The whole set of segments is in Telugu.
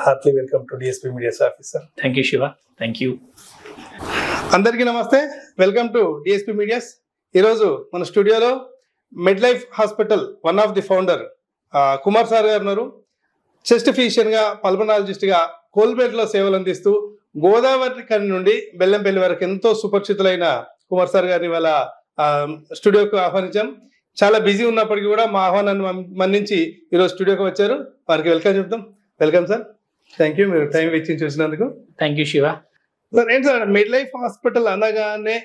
Hartley welcome to DSP medias officer. Thank you Shiva. Thank you. అందరికీ నమస్తే, వెల్కమ్ టు డిఎస్పీ మీడియాస్. ఈరోజు మన స్టూడియోలో mid life hospital one of the founder Kumar sir గారు ఉన్నారు. చెస్ట్ ఫిజిషియన్గా, పల్మనాలజిస్ట్గా కోల్బేట్లో సేవలు అందిస్తూ గోదావరి కని నుండి బెల్లంపల్లి వరకు ఎంతో సుపరిచితులైన కుమార్ సార్ గారిని వాళ్ళ స్టూడియోకు ఆహ్వానించాం. చాలా బిజీ ఉన్నప్పటికీ కూడా మా ఆహ్వానాన్ని మన్నించి ఈరోజు స్టూడియోకి వచ్చారు. వారికి వెల్కమ్ చెప్తాం. వెల్కమ్ సార్, థ్యాంక్ యూ, మీరు టైం వెచ్చించి చూసినందుకు. Thank you Shiva. సార్, ఏంటి సార్ మిడ్ లైఫ్ హాస్పిటల్ అనగానే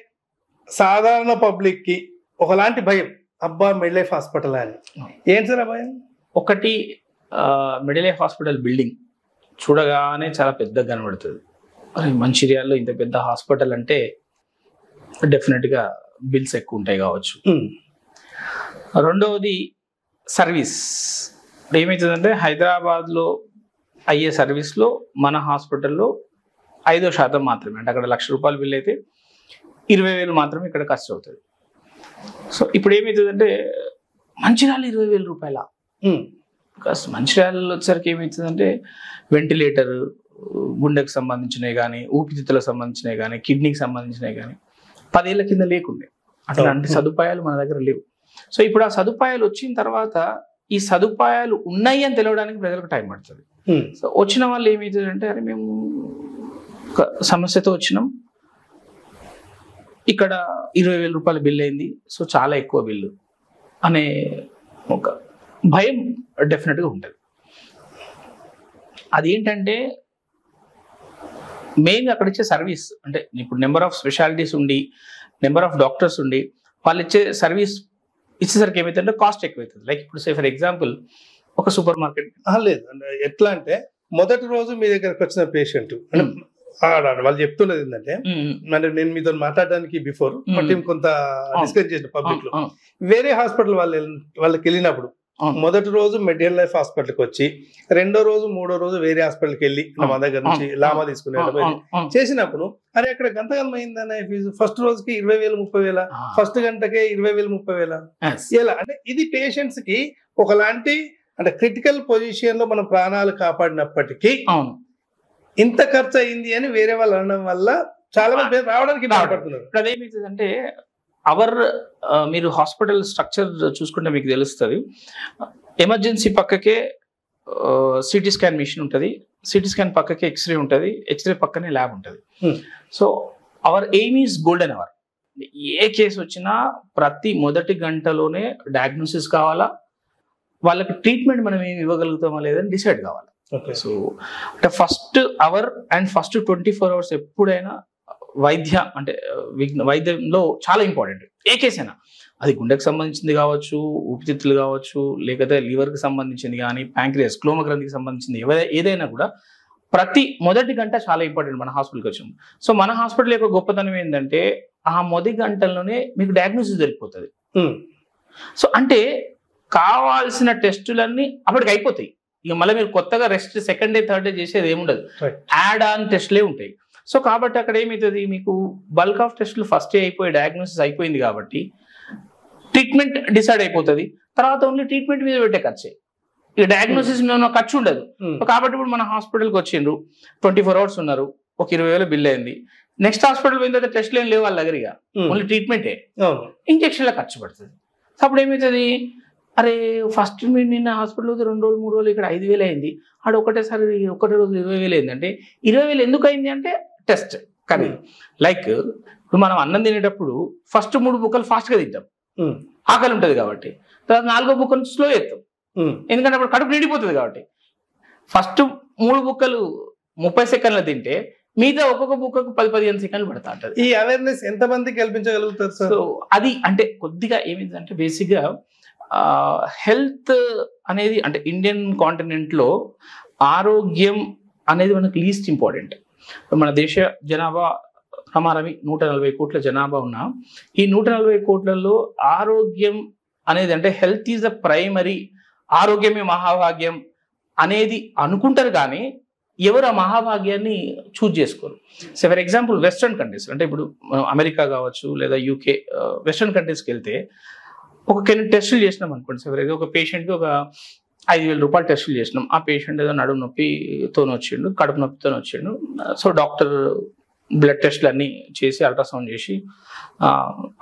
సాధారణ పబ్లిక్ కి ఒకలాంటి భయం, అబ్బా మిడ్ లైఫ్ హాస్పిటల్ అని. ఏంటి సార్ ఆ భయం? ఒకటి, మిడిల్ లైఫ్ హాస్పిటల్ బిల్డింగ్ చూడగానే చాలా పెద్దగా కనబడుతుంది. మరి మంచిర్యాలలో ఇంత పెద్ద హాస్పిటల్ అంటే డెఫినెట్గా బిల్స్ ఎక్కువ ఉంటాయి కావచ్చు. రెండవది సర్వీస్. ఏమవుతుందంటే హైదరాబాద్లో అయ్యే సర్వీస్లో మన హాస్పిటల్లో 5% మాత్రమే. అంటే అక్కడ ₹1,00,000 బిల్ అయితే 20,000 మాత్రమే ఇక్కడ ఖర్చు అవుతుంది. సో ఇప్పుడు ఏమవుతుందంటే మంచిర్యాల ₹20,000. బికాస్ మంచిర్యాలలో వచ్చేసరికి ఏమవుతుందంటే వెంటిలేటర్, గుండెకు సంబంధించినవి కానీ, ఊపిరితిత్తులకు సంబంధించినవి కానీ, కిడ్నీకి సంబంధించినవి కానీ 10 ఏళ్ల కింద లేకుండే. అట్లాంటి సదుపాయాలు మన దగ్గర లేవు. సో ఇప్పుడు ఆ సదుపాయాలు వచ్చిన తర్వాత ఈ సదుపాయాలు ఉన్నాయి అని తెలియడానికి ప్రజలకు టైం పడుతుంది. సో వచ్చిన వాళ్ళు ఏమవుతుందంటే, అరే మేము ఒక సమస్యతో వచ్చినాం, ఇక్కడ ₹20,000 బిల్ అయింది, సో చాలా ఎక్కువ బిల్లు అనే ఒక భయం డెఫినెట్గా ఉంటుంది. అదేంటంటే మెయిన్గా అక్కడ ఇచ్చే సర్వీస్, అంటే ఇప్పుడు నెంబర్ ఆఫ్ స్పెషాలిటీస్ ఉండి, నెంబర్ ఆఫ్ డాక్టర్స్ ఉండి, వాళ్ళు ఇచ్చే సర్వీస్ ఇచ్చేసరికి ఏమవుతుందంటే కాస్ట్ ఎక్కువవుతుంది. లైక్ ఇప్పుడు సే ఫర్ ఎగ్జాంపుల్ ఒక సూపర్ మార్కెట్ లేదు, ఎట్లా అంటే మొదటి రోజు మీ దగ్గరకు వచ్చిన పేషెంట్ వాళ్ళు చెప్తున్నది ఏంటంటే, అంటే నేను మీతో మాట్లాడడానికి బిఫోర్ మా టీం కొంత డిస్కస్ చేసిన పబ్లిక్ లో వేరే హాస్పిటల్ వాళ్ళకి వెళ్ళినప్పుడు మొదటి రోజు మిడ్ లైఫ్ హాస్పిటల్కి వచ్చి, రెండో రోజు మూడో రోజు వేరే హాస్పిటల్కి వెళ్ళి మా దగ్గర నుంచి లామా తీసుకునే చేసినప్పుడు, అరే అక్కడ గంతగలం అయిందనే ఫీజు ఫస్ట్ రోజుకి 20,000 30,000, ఫస్ట్ గంటకే 20,000 30,000. ఎలా అంటే ఇది పేషెంట్స్ కి ఒకలాంటి, అంటే క్రిటికల్ పొజిషన్ లో మనం ప్రాణాలు కాపాడినప్పటికీ ఇంత ఖర్చు అయింది అని వేరే వాళ్ళు అనడం వల్ల చాలా మంది రావడానికి బాధపడుతున్నారు. ఇప్పుడు అదేమవుతుందంటే మీరు హాస్పిటల్ స్ట్రక్చర్ చూసుకుంటే మీకు తెలుస్తుంది. ఎమర్జెన్సీ పక్కకే సిటీ స్కాన్ మిషన్ ఉంటుంది, సిటీ స్కాన్ పక్కకే ఎక్స్రే ఉంటుంది, ఎక్స్రే పక్కనే ల్యాబ్ ఉంటుంది. So our aim is golden hour. ఏ కేసు వచ్చినా ప్రతి మొదటి గంటలోనే డయాగ్నోసిస్ కావాలా, వాళ్ళకి ట్రీట్మెంట్ మనం ఏమి ఇవ్వగలుగుతామా లేదని డిసైడ్ కావాలి. సో అంటే first hour and first 24 hours ఎప్పుడైనా వైద్యంలో చాలా ఇంపార్టెంట్. ఏ కేసు అయినా, అది గుండెకు సంబంధించింది కావచ్చు, ఊపిరితిత్తులు కావచ్చు, లేకపోతే లివర్కి సంబంధించింది కానీ, ప్యాంక్రియాస్, క్లోమగ్రంథికి సంబంధించింది ఏదైనా కూడా ప్రతి మొదటి గంట చాలా ఇంపార్టెంట్ మన హాస్పిటల్కి వచ్చాము. సో మన హాస్పిటల్ యొక్క గొప్పతనం ఏంటంటే ఆ మొదటి గంటల్లోనే మీకు డయాగ్నోసిస్ జరిగిపోతుంది. సో అంటే కావాల్సిన టెస్టులన్నీ అప్పటికి అయిపోతాయి. ఇక మళ్ళీ మీరు కొత్తగా rest second day third day చేసేది ఏముండదు, యాడ్ ఆన్ టెస్ట్లే ఉంటాయి. సో కాబట్టి అక్కడ ఏమవుతుంది, మీకు బల్క్ ఆఫ్ టెస్టులు ఫస్ట్ డే అయిపోయి డయాగ్నోసిస్ అయిపోయింది కాబట్టి ట్రీట్మెంట్ డిసైడ్ అయిపోతుంది. తర్వాత ఓన్లీ ట్రీట్మెంట్ మీద పెట్టే ఖర్చే, ఇక డయాగ్నోసిస్ మీద ఖర్చు ఉండదు. కాబట్టి ఇప్పుడు మన హాస్పిటల్కి వచ్చిండ్రు, 24 hours ఉన్నారు, ఒక 20,000 బిల్ అయింది. నెక్స్ట్ హాస్పిటల్ పోయిన తర్వాత టెస్ట్లు ఏం లేవు వాళ్ళ దగ్గర, ఇక ఓన్లీ ట్రీట్మెంటే, ఇంజక్షన్ల ఖర్చు పడుతుంది. సో అప్పుడు ఏమవుతుంది, అరే ఫస్ట్ మీరు నిన్న హాస్పిటల్ 2 రోజులు 3 రోజులు ఇక్కడ 5,000 అయింది, ఆడ ఒకటే రోజు 20,000 అయింది. అంటే 20,000 ఎందుకు అయింది అంటే టెస్ట్. కానీ లైక్ ఇప్పుడు మనం అన్నం తినేటప్పుడు ఫస్ట్ 3 బుక్కలు ఫాస్ట్గా తింటాం, ఆకలి ఉంటుంది కాబట్టి. తర్వాత 4వ బుక్క నుంచి స్లో చేస్తాం, ఎందుకంటే అప్పుడు కడుపు నిండిపోతుంది కాబట్టి. ఫస్ట్ 3 బుక్కలు 30 సెకండ్లు తింటే మిగతా ఒక్కొక్క బుక్కకు 10-15 సెకండ్లు పడతా ఉంటుంది. ఈ అవేర్నెస్ ఎంత మందికి కల్పించగలుగుతారు సార్? సో అది అంటే కొద్దిగా ఏమైందంటే బేసిక్గా హెల్త్ అనేది, అంటే ఇండియన్ కాంటినెంట్లో ఆరోగ్యం అనేది మనకు లీస్ట్ ఇంపార్టెంట్. మన దేశ జనాభా రమారమి 140 కోట్ల జనాభా ఉన్నా, ఈ 140 కోట్లలో ఆరోగ్యం అనేది, అంటే హెల్త్ ఈజ్ ద ప్రైమరీ, ఆరోగ్యమే మహాభాగ్యం అనేది అనుకుంటారు. కానీ ఎవరు ఆ మహాభాగ్యాన్ని చూజ్ చేసుకోరు. So for example western countries, అంటే ఇప్పుడు అమెరికా కావచ్చు లేదా యూకే, వెస్ట్రన్ కంట్రీస్కి వెళ్తే ఒక కొన్ని టెస్టులు చేసినాం అనుకోండి. సో ఒక పేషెంట్కి ఒక 5,000 రూపాయలు టెస్టులు చేసినాం. ఆ పేషెంట్ ఏదో నడుము నొప్పితో వచ్చిండు, కడుపు నొప్పితో వచ్చిండు. సో డాక్టర్ బ్లడ్ టెస్ట్లు అన్నీ చేసి అల్ట్రాసౌండ్ చేసి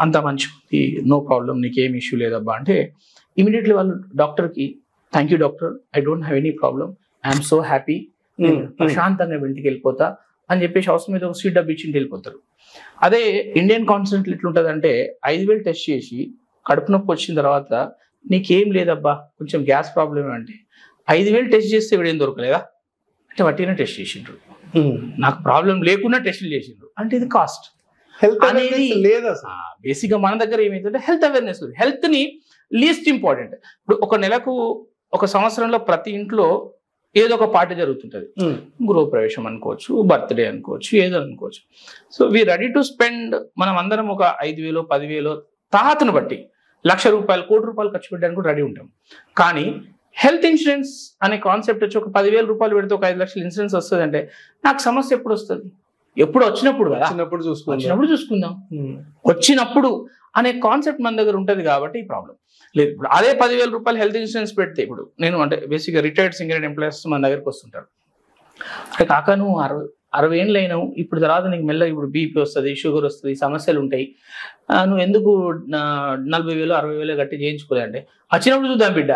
అంత మంచిది, నో ప్రాబ్లం, నీకేం ఇష్యూ లేదబ్బా అంటే ఇమీడియట్లీ వాళ్ళు డాక్టర్కి thank you doctor, I don't have any problem, I'm so happy, ప్రశాంతంగా ఇంటికి వెళ్ళిపోతా అని చెప్పేసి అవసరం మీద ఒక సీట్ డబ్బు ఇచ్చి వెళ్ళిపోతారు. అదే ఇండియన్ కాన్సెప్ట్ ఎట్లుంటుందంటే 5,000 టెస్ట్ చేసి కడుపు నొప్పి వచ్చిన తర్వాత నీకేం లేదబ్బా కొంచెం గ్యాస్ ప్రాబ్లమ్ అంటే 5,000 టెస్ట్ చేస్తే వీడేం దొరకలేదా అంటే వట్టిన టెస్ట్ చేసిండ్రు, నాకు ప్రాబ్లం లేకుండా టెస్టులు చేసిండ్రు అంటే ఇది కాస్ట్ అనేది లేదా. బేసిక్గా మన దగ్గర ఏమైందంటే హెల్త్ అవేర్నెస్, హెల్త్ ని లీస్ట్ ఇంపార్టెంట్. ఇప్పుడు ఒక నెలకు ఒక సంవత్సరంలో ప్రతి ఇంట్లో ఏదో ఒక పార్టీ జరుగుతుంటది, గృహప్రవేశం అనుకోవచ్చు, బర్త్డే అనుకోవచ్చు, ఏదో అనుకోవచ్చు. So we ready to spend, మనం అందరం ఒక 5,000 10,000 తాహతను బట్టి ₹1,00,000 ₹1,00,00,000 ఖర్చు పెట్టడానికి కూడా రెడీ ఉంటాం. కానీ హెల్త్ ఇన్సూరెన్స్ అనే కాన్సెప్ట్ వచ్చి ఒక ₹10,000 పెడితే ఒక 5 లక్షల ఇన్సూరెన్స్ వస్తుంది అంటే నాకు సమస్య ఎప్పుడు వస్తుంది, ఎప్పుడు వచ్చినప్పుడు కదా, వచ్చినప్పుడు చూసుకుందాం, వచ్చినప్పుడు అనే కాన్సెప్ట్ మన దగ్గర ఉంటుంది కాబట్టి ఈ ప్రాబ్లం లేదు. ఇప్పుడు అదే ₹10,000 హెల్త్ ఇన్సూరెన్స్ పెడితే, ఇప్పుడు నేను అంటే బేసిక్గా రిటైర్డ్ సింగరేడ్ ఎంప్లాయీస్ మన దగ్గరకు వస్తుంటారు, అంటే కాక నువ్వు 60 ఏళ్ళు అయినావు, ఇప్పుడు తర్వాత నీకు మెల్ల ఇప్పుడు బీపీ వస్తుంది, షుగర్ వస్తుంది, సమస్యలు ఉంటాయి, నువ్వు ఎందుకు 40,000 60,000 కట్టి చేయించుకోలే అంటే వచ్చినప్పుడు చూద్దాం బిడ్డ.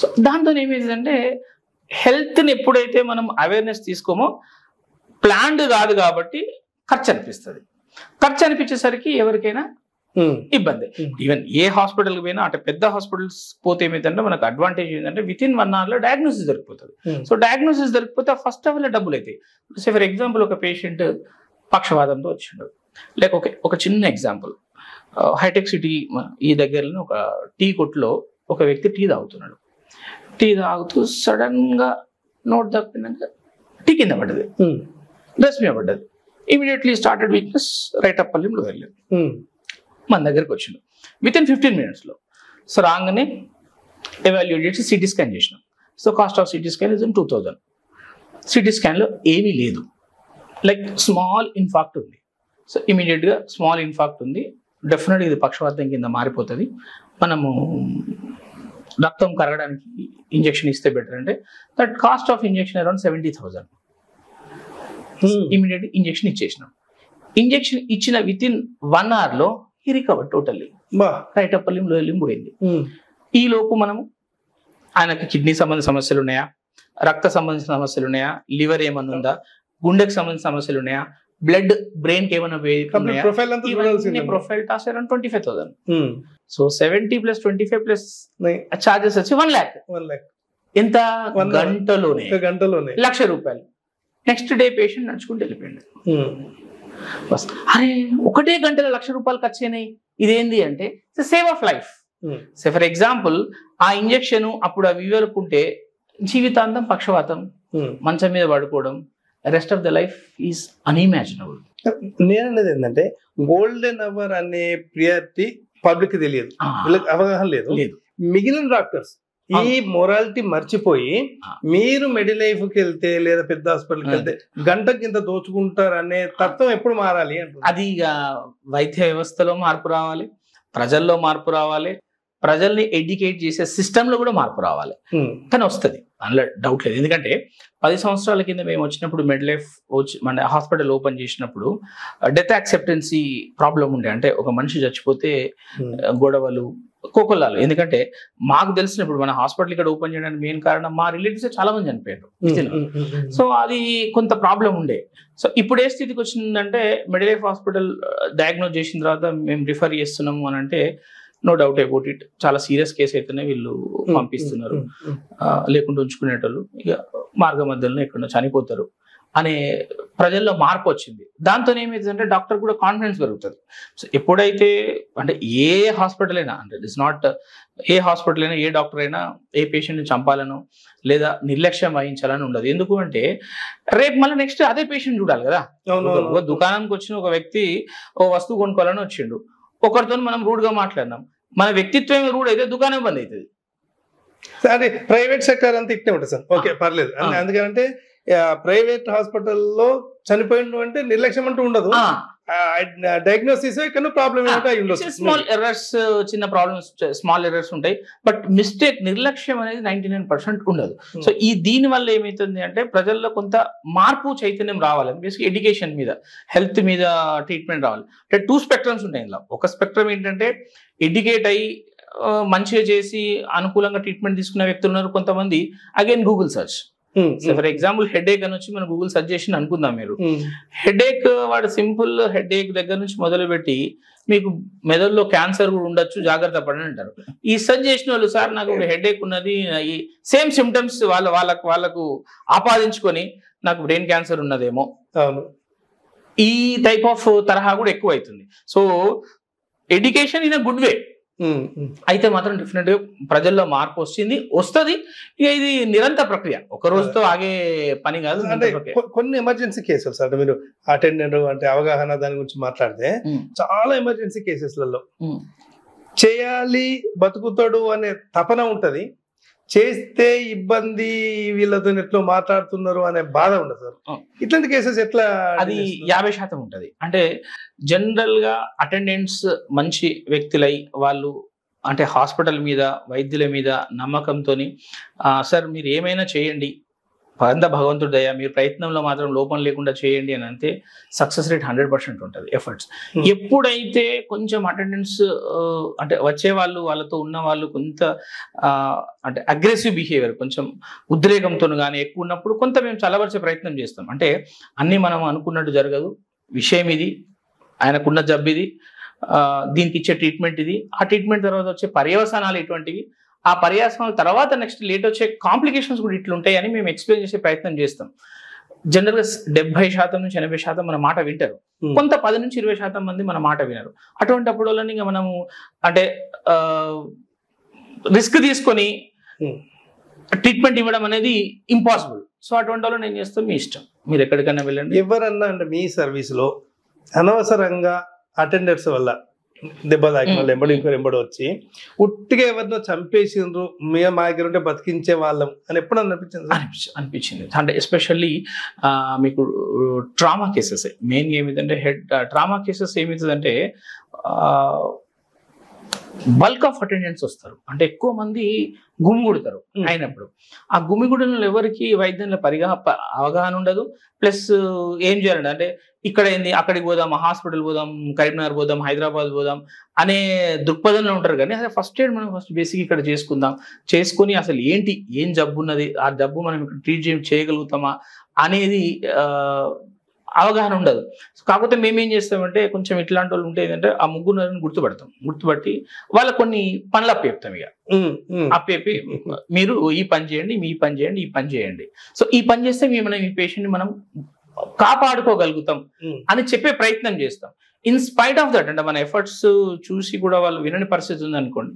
సో దాంతో ఏమైందంటే హెల్త్ని ఎప్పుడైతే మనం అవేర్నెస్ తీసుకోమో ప్లాన్డ్ కాదు కాబట్టి ఖర్చు అనిపిస్తుంది. ఖర్చు అనిపించేసరికి ఎవరికైనా ఇబ్బంది. ఈవెన్ ఏ హాస్పిటల్కి పోయినా అంటే పెద్ద హాస్పిటల్స్ పోతే ఏమైందంటే మనకు అడ్వాంటేజ్ ఏంటంటే వితిన్ 1 hour డయాగ్నోసిస్ దొరికిపోతుంది. సో డయాగ్నోసిస్ దొరికిపోతే ఫస్ట్ అవర్లో డబ్బులు అవుతాయి. సో ఫర్ ఎగ్జాంపుల్ ఒక పేషెంట్ పక్షవాతంతో వచ్చిండు, లేక ఒక చిన్న ఎగ్జాంపుల్, హైటెక్ సిటీ ఈ దగ్గరలో ఒక టీ కొట్లో ఒక వ్యక్తి టీ తాగుతున్నాడు. టీ తాగుతూ సడన్ గా నోట్ తప్పినాక టీ కింద పడ్డది, డ్రెస్ మీద పడ్డది. Immediately started weakness, right upper limb వెళ్ళింది. మన దగ్గరకు వచ్చిండు వితిన్ 15 minutes. సో రాగానే ఎవాల్యుయేట్ చేసి సిటీ స్కాన్ చేసినాం. So cost of CT scan is 2,000. CT స్కాన్లో ఏమీ లేదు, లైక్ స్మాల్ ఇన్ఫాక్ట్ ఉంది. సో ఇమీడియట్గా స్మాల్ ఇన్ఫాక్ట్ ఉంది, డెఫినెట్గా ఇది పక్షవాతం కింద మారిపోతుంది, మనము రక్తం కరగడానికి ఇంజెక్షన్ ఇస్తే బెటర్ అంటే that cost of injection around 70,000. Immediate injection ఇచ్చేసినాం. ఇంజెక్షన్ ఇచ్చిన వితిన్ 1 hour ఈ recover totally, right upper limb lower limb పోయింది. ఈ లోపు మనము ఆయనకి కిడ్నీ సంబంధించిన సమస్యలు ఉన్నాయా, రక్త సంబంధించిన సమస్యలు ఉన్నాయా, లివర్ ఏమన్నా ఉందా, గుండెకి సంబంధించిన సమస్యలు ఉన్నాయా, బ్లడ్ బ్రెయిన్ కి ఏమైనా profile toss around 25,000. So 70 + 25 + charges వచ్చి 1 lakh. ఎంత గంటలోనే ₹1,00,000. నెక్స్ట్ డే పేషెంట్ నడుచుకుంటూ వెళ్ళిపోయింది. బస్ అరే ఒకటే గంటలో ₹1,00,000 ఖర్చు అయినాయి, ఇదేంది అంటే save of life. So for example ఆ ఇంజెక్షన్ అప్పుడు అవి ఇవ్వకుంటే జీవితాంతం పక్షవాతం, మంచం మీద పడుకోవడం, rest of the life is unimaginable. నేను అనేది ఏంటంటే గోల్డెన్ అవర్ అనే ప్రియారిటీ పబ్లిక్ తెలియదు, వీళ్ళకి అవగాహన లేదు. మిగిలిన డాక్టర్స్ ఈ మొరాలిటీ మర్చిపోయి మీరు మెడిలైఫ్ కి వెళ్తే లేదా పెద్ద హాస్పిటల్కి వెళ్తే గంటకి ఇంత దోచుకుంటారు అనే తత్వం ఎప్పుడు మారాలి అంటారు. అది ఇక వైద్య వ్యవస్థలో మార్పు రావాలి, ప్రజల్లో మార్పు రావాలి, ప్రజల్ని ఎడ్యుకేట్ చేసే సిస్టమ్ లో కూడా మార్పు రావాలి. కానీ వస్తుంది, అందులో డౌట్ లేదు. ఎందుకంటే 10 సంవత్సరాల కింద మేము వచ్చినప్పుడు మెడ్ లైఫ్ మన హాస్పిటల్ ఓపెన్ చేసినప్పుడు డెత్ యాక్సెప్టెన్సీ ప్రాబ్లం ఉండే, అంటే ఒక మనిషి చచ్చిపోతే గొడవలు కోకొల్లాలు. ఎందుకంటే మాకు తెలిసినప్పుడు మన హాస్పిటల్ ఇక్కడ ఓపెన్ చేయడానికి మెయిన్ కారణం మా రిలేటివ్స్ చాలా మంది చనిపోయారు. సో అది కొంత ప్రాబ్లం ఉండే. సో ఇప్పుడు ఏ స్థితికి వచ్చిందంటే మెడ్ లైఫ్ హాస్పిటల్ డయాగ్నోజ్ చేసిన తర్వాత మేము రిఫర్ చేస్తున్నాము అని అంటే నో డౌట్ అబౌట్ ఇట్, చాలా సీరియస్ కేసు అయితేనే వీళ్ళు పంపిస్తున్నారు, లేకుంటే ఉంచుకునేటోళ్ళు ఇక మార్గ మధ్యలో ఎక్కడో చనిపోతారు అనే ప్రజల్లో మార్పు వచ్చింది. దాంతో ఏమైందంటే డాక్టర్ కూడా కాన్ఫిడెన్స్ పెరుగుతుంది. సో ఎప్పుడైతే అంటే ఏ హాస్పిటల్ అయినా, అంటే ఇట్స్ నాట్ ఏ హాస్పిటల్ అయినా, ఏ డాక్టర్ అయినా ఏ పేషెంట్ని చంపాలను లేదా నిర్లక్ష్యం వహించాలని ఉండదు. ఎందుకు అంటే రేపు మళ్ళీ నెక్స్ట్ అదే పేషెంట్ చూడాలి కదా. ఒక దుకాణానికి వచ్చిన ఒక వ్యక్తి ఓ వస్తువు కొనుక్కోవాలని వచ్చిండు, ఒకరితో మనం రూడ్గా మాట్లాడినాం, మన వ్యక్తిత్వం రూడ్ అయితే దుకాణం బంద్ అవుతుంది. అదే ప్రైవేట్ సెక్టర్ అంతా ఇట్టే ఉంటుంది సార్, ఓకే పర్లేదు. అందుకంటే ప్రైవేట్ హాస్పిటల్లో చనిపోయిండు అంటే నిర్లక్ష్యం అంటూ ఉండదు, డయాగ్నోసిస్ ఇక్కడ ప్రాబ్లం స్మాల్ ఎర్రర్స్, చిన్న ప్రాబ్లమ్స్, స్మాల్ ఎర్రర్స్ ఉంటాయి. బట్ మిస్టేక్, నిర్లక్ష్యం అనేది 99% ఉండదు. సో దీని వల్ల ఏమైతుంది అంటే ప్రజల్లో కొంత మార్పు, చైతన్యం రావాలి. బేసిక్ ఎడ్యుకేషన్ మీద, హెల్త్ మీద ట్రీట్మెంట్ రావాలి. అంటే 2 స్పెక్ట్రమ్స్ ఉంటాయి ఇందులో. ఒక స్పెక్ట్రమ్ ఏంటంటే ఎడ్యుకేట్ అయ్యి మంచిగా చేసి అనుకూలంగా ట్రీట్మెంట్ తీసుకునే వ్యక్తులు ఉన్నారు. కొంతమంది again Google search. For example headache అని వచ్చి మనం గూగుల్ సజెషన్ అనుకుందాం. మీరు హెడేక్, వాడు సింపుల్ హెడేక్ దగ్గర నుంచి మొదలు పెట్టి మీకు మెదడులో క్యాన్సర్ కూడా ఉండొచ్చు, జాగ్రత్త పడని అంటారు. ఈ సజెషన్ వాళ్ళు, సార్ నాకు హెడేక్ ఉన్నది, ఈ సేమ్ సిమ్టమ్స్ వాళ్ళకు ఆపాదించుకొని నాకు బ్రెయిన్ క్యాన్సర్ ఉన్నదేమో, ఈ టైప్ ఆఫ్ తరహా కూడా ఎక్కువ అవుతుంది. So education in a good way అయితే మాత్రం డెఫినెట్ గా ప్రజల్లో మార్పు వస్తుంది. ఇక ఇది నిరంతర ప్రక్రియ, ఒక రోజుతో ఆగే పని కాదు. అంటే కొన్ని ఎమర్జెన్సీ కేసెస్ అంటే మీరు అటెండెంట్ అంటే అవగాహన దాని గురించి మాట్లాడితే చాలా ఎమర్జెన్సీ కేసెస్లలో చేయాలి, బతుకుతాడు అనే తపన ఉంటది, చేస్తే ఇబ్బంది, వీళ్ళతో ఎట్లా మాట్లాడుతున్నారు అనే బాధ ఉండదు సార్. ఇట్లాంటి కేసెస్ ఎట్లా? అది 50% ఉంటది. అంటే జనరల్ గా అటెండెంట్స్ మంచి వ్యక్తులై వాళ్ళు అంటే హాస్పిటల్ మీద, వైద్యుల మీద నమ్మకంతో సార్ మీరు ఏమైనా చేయండి, భగవంతుడి దయ, మీరు ప్రయత్నంలో మాత్రం లోపం లేకుండా చేయండి అని అంటే సక్సెస్ రేట్ 100% ఉంటుంది. ఎఫర్ట్స్ ఎప్పుడైతే కొంచెం అటెండెన్స్ అంటే వచ్చే వాళ్ళు, వాళ్ళతో ఉన్న వాళ్ళు కొంత అంటే అగ్రెసివ్ బిహేవియర్, కొంచెం ఉద్రేకంతో కానీ ఎక్కువ ఉన్నప్పుడు కొంత మేము చల్లబరిచే ప్రయత్నం చేస్తాం. అంటే అన్నీ మనం అనుకున్నట్టు జరగదు, విషయం ఇది, ఆయనకున్న జబ్బు ఇది, దీనికి ఇచ్చే ట్రీట్మెంట్ ఇది, ఆ ట్రీట్మెంట్ తర్వాత వచ్చే పర్యవసానాలు ఇటువంటివి, ఆ పర్యాసనాల తర్వాత నెక్స్ట్ లేట్ వచ్చే కాంప్లికేషన్స్ కూడా ఇట్లుంటాయి అని మేము ఎక్స్ప్లెయిన్ చేసే ప్రయత్నం చేస్తాం. జనరల్గా 70% నుంచి 80% మన మాట వింటారు, కొంత 10 నుంచి 20% మంది మన మాట వినరు. అటువంటి అప్పుడు వాళ్ళని ఇంకా మనము అంటే రిస్క్ తీసుకొని ట్రీట్మెంట్ ఇవ్వడం అనేది ఇంపాసిబుల్. సో అటువంటి వాళ్ళు నేను చేస్తాను, మీ ఇష్టం, మీరు ఎక్కడికైనా వెళ్ళండి. ఎవరన్నా అంటే మీ సర్వీస్ లో అనవసరంగా అటెండర్స్ వల్ల దెబ్బ తాకిన వాళ్ళు ఎంబడి వచ్చి ఉట్టిగా ఎవరినో చంపేసిండ్రు, మా దగ్గర ఉంటే బతికించే వాళ్ళం అని ఎప్పుడన్నా అనిపించింది. అంటే ఎస్పెషల్లీ మీకు ట్రామా కేసెస్ మెయిన్గా ఏమిటంటే ట్రామా కేసెస్ ఏమవుతుందంటే బల్క్ ఆఫ్ అటెండెంట్స్ వస్తారు. అంటే ఎక్కువ మంది గుమిగుడతారు అయినప్పుడు ఆ గుమిగుడిలో ఎవరికి వైద్యంలో అవగాహన ఉండదు. ప్లస్ ఏం చేయాలండి అంటే ఇక్కడ ఏంది, అక్కడికి పోదాం, హాస్పిటల్ పోదాం, కరీంనగర్ పోదాం, హైదరాబాద్ పోదాం అనే దృక్పథంలో ఉంటారు. కానీ అదే ఫస్ట్ ఎయిడ్ మనం ఫస్ట్ బేసిక్ ఇక్కడ చేసుకొని అసలు ఏంటి, ఏం జబ్బు ఉన్నది, ఆ జబ్బు మనం ఇక్కడ ట్రీట్ చేయగలుగుతామా అనేది అవగాహన ఉండదు. కాకపోతే మేమేం చేస్తామంటే కొంచెం ఇట్లాంటి వాళ్ళు ఉంటే ఏంటంటే ఆ ముగ్గురుని గుర్తుపట్టి వాళ్ళకి కొన్ని పనులు అప్పచెప్తాం. ఇక అప్పేపి మీరు ఈ పని చేయండి, ఈ పని చేయండి, ఈ పని చేయండి. సో ఈ పని చేస్తే మనం ఈ పేషెంట్ని మనం కాపాడుకోగలుగుతాం అని చెప్పే ప్రయత్నం చేస్తాం. ఇన్ స్పైట్ ఆఫ్ దట్ అంటే మన ఎఫర్ట్స్ చూసి కూడా వాళ్ళు వినని పరిస్థితి ఉందనుకోండి,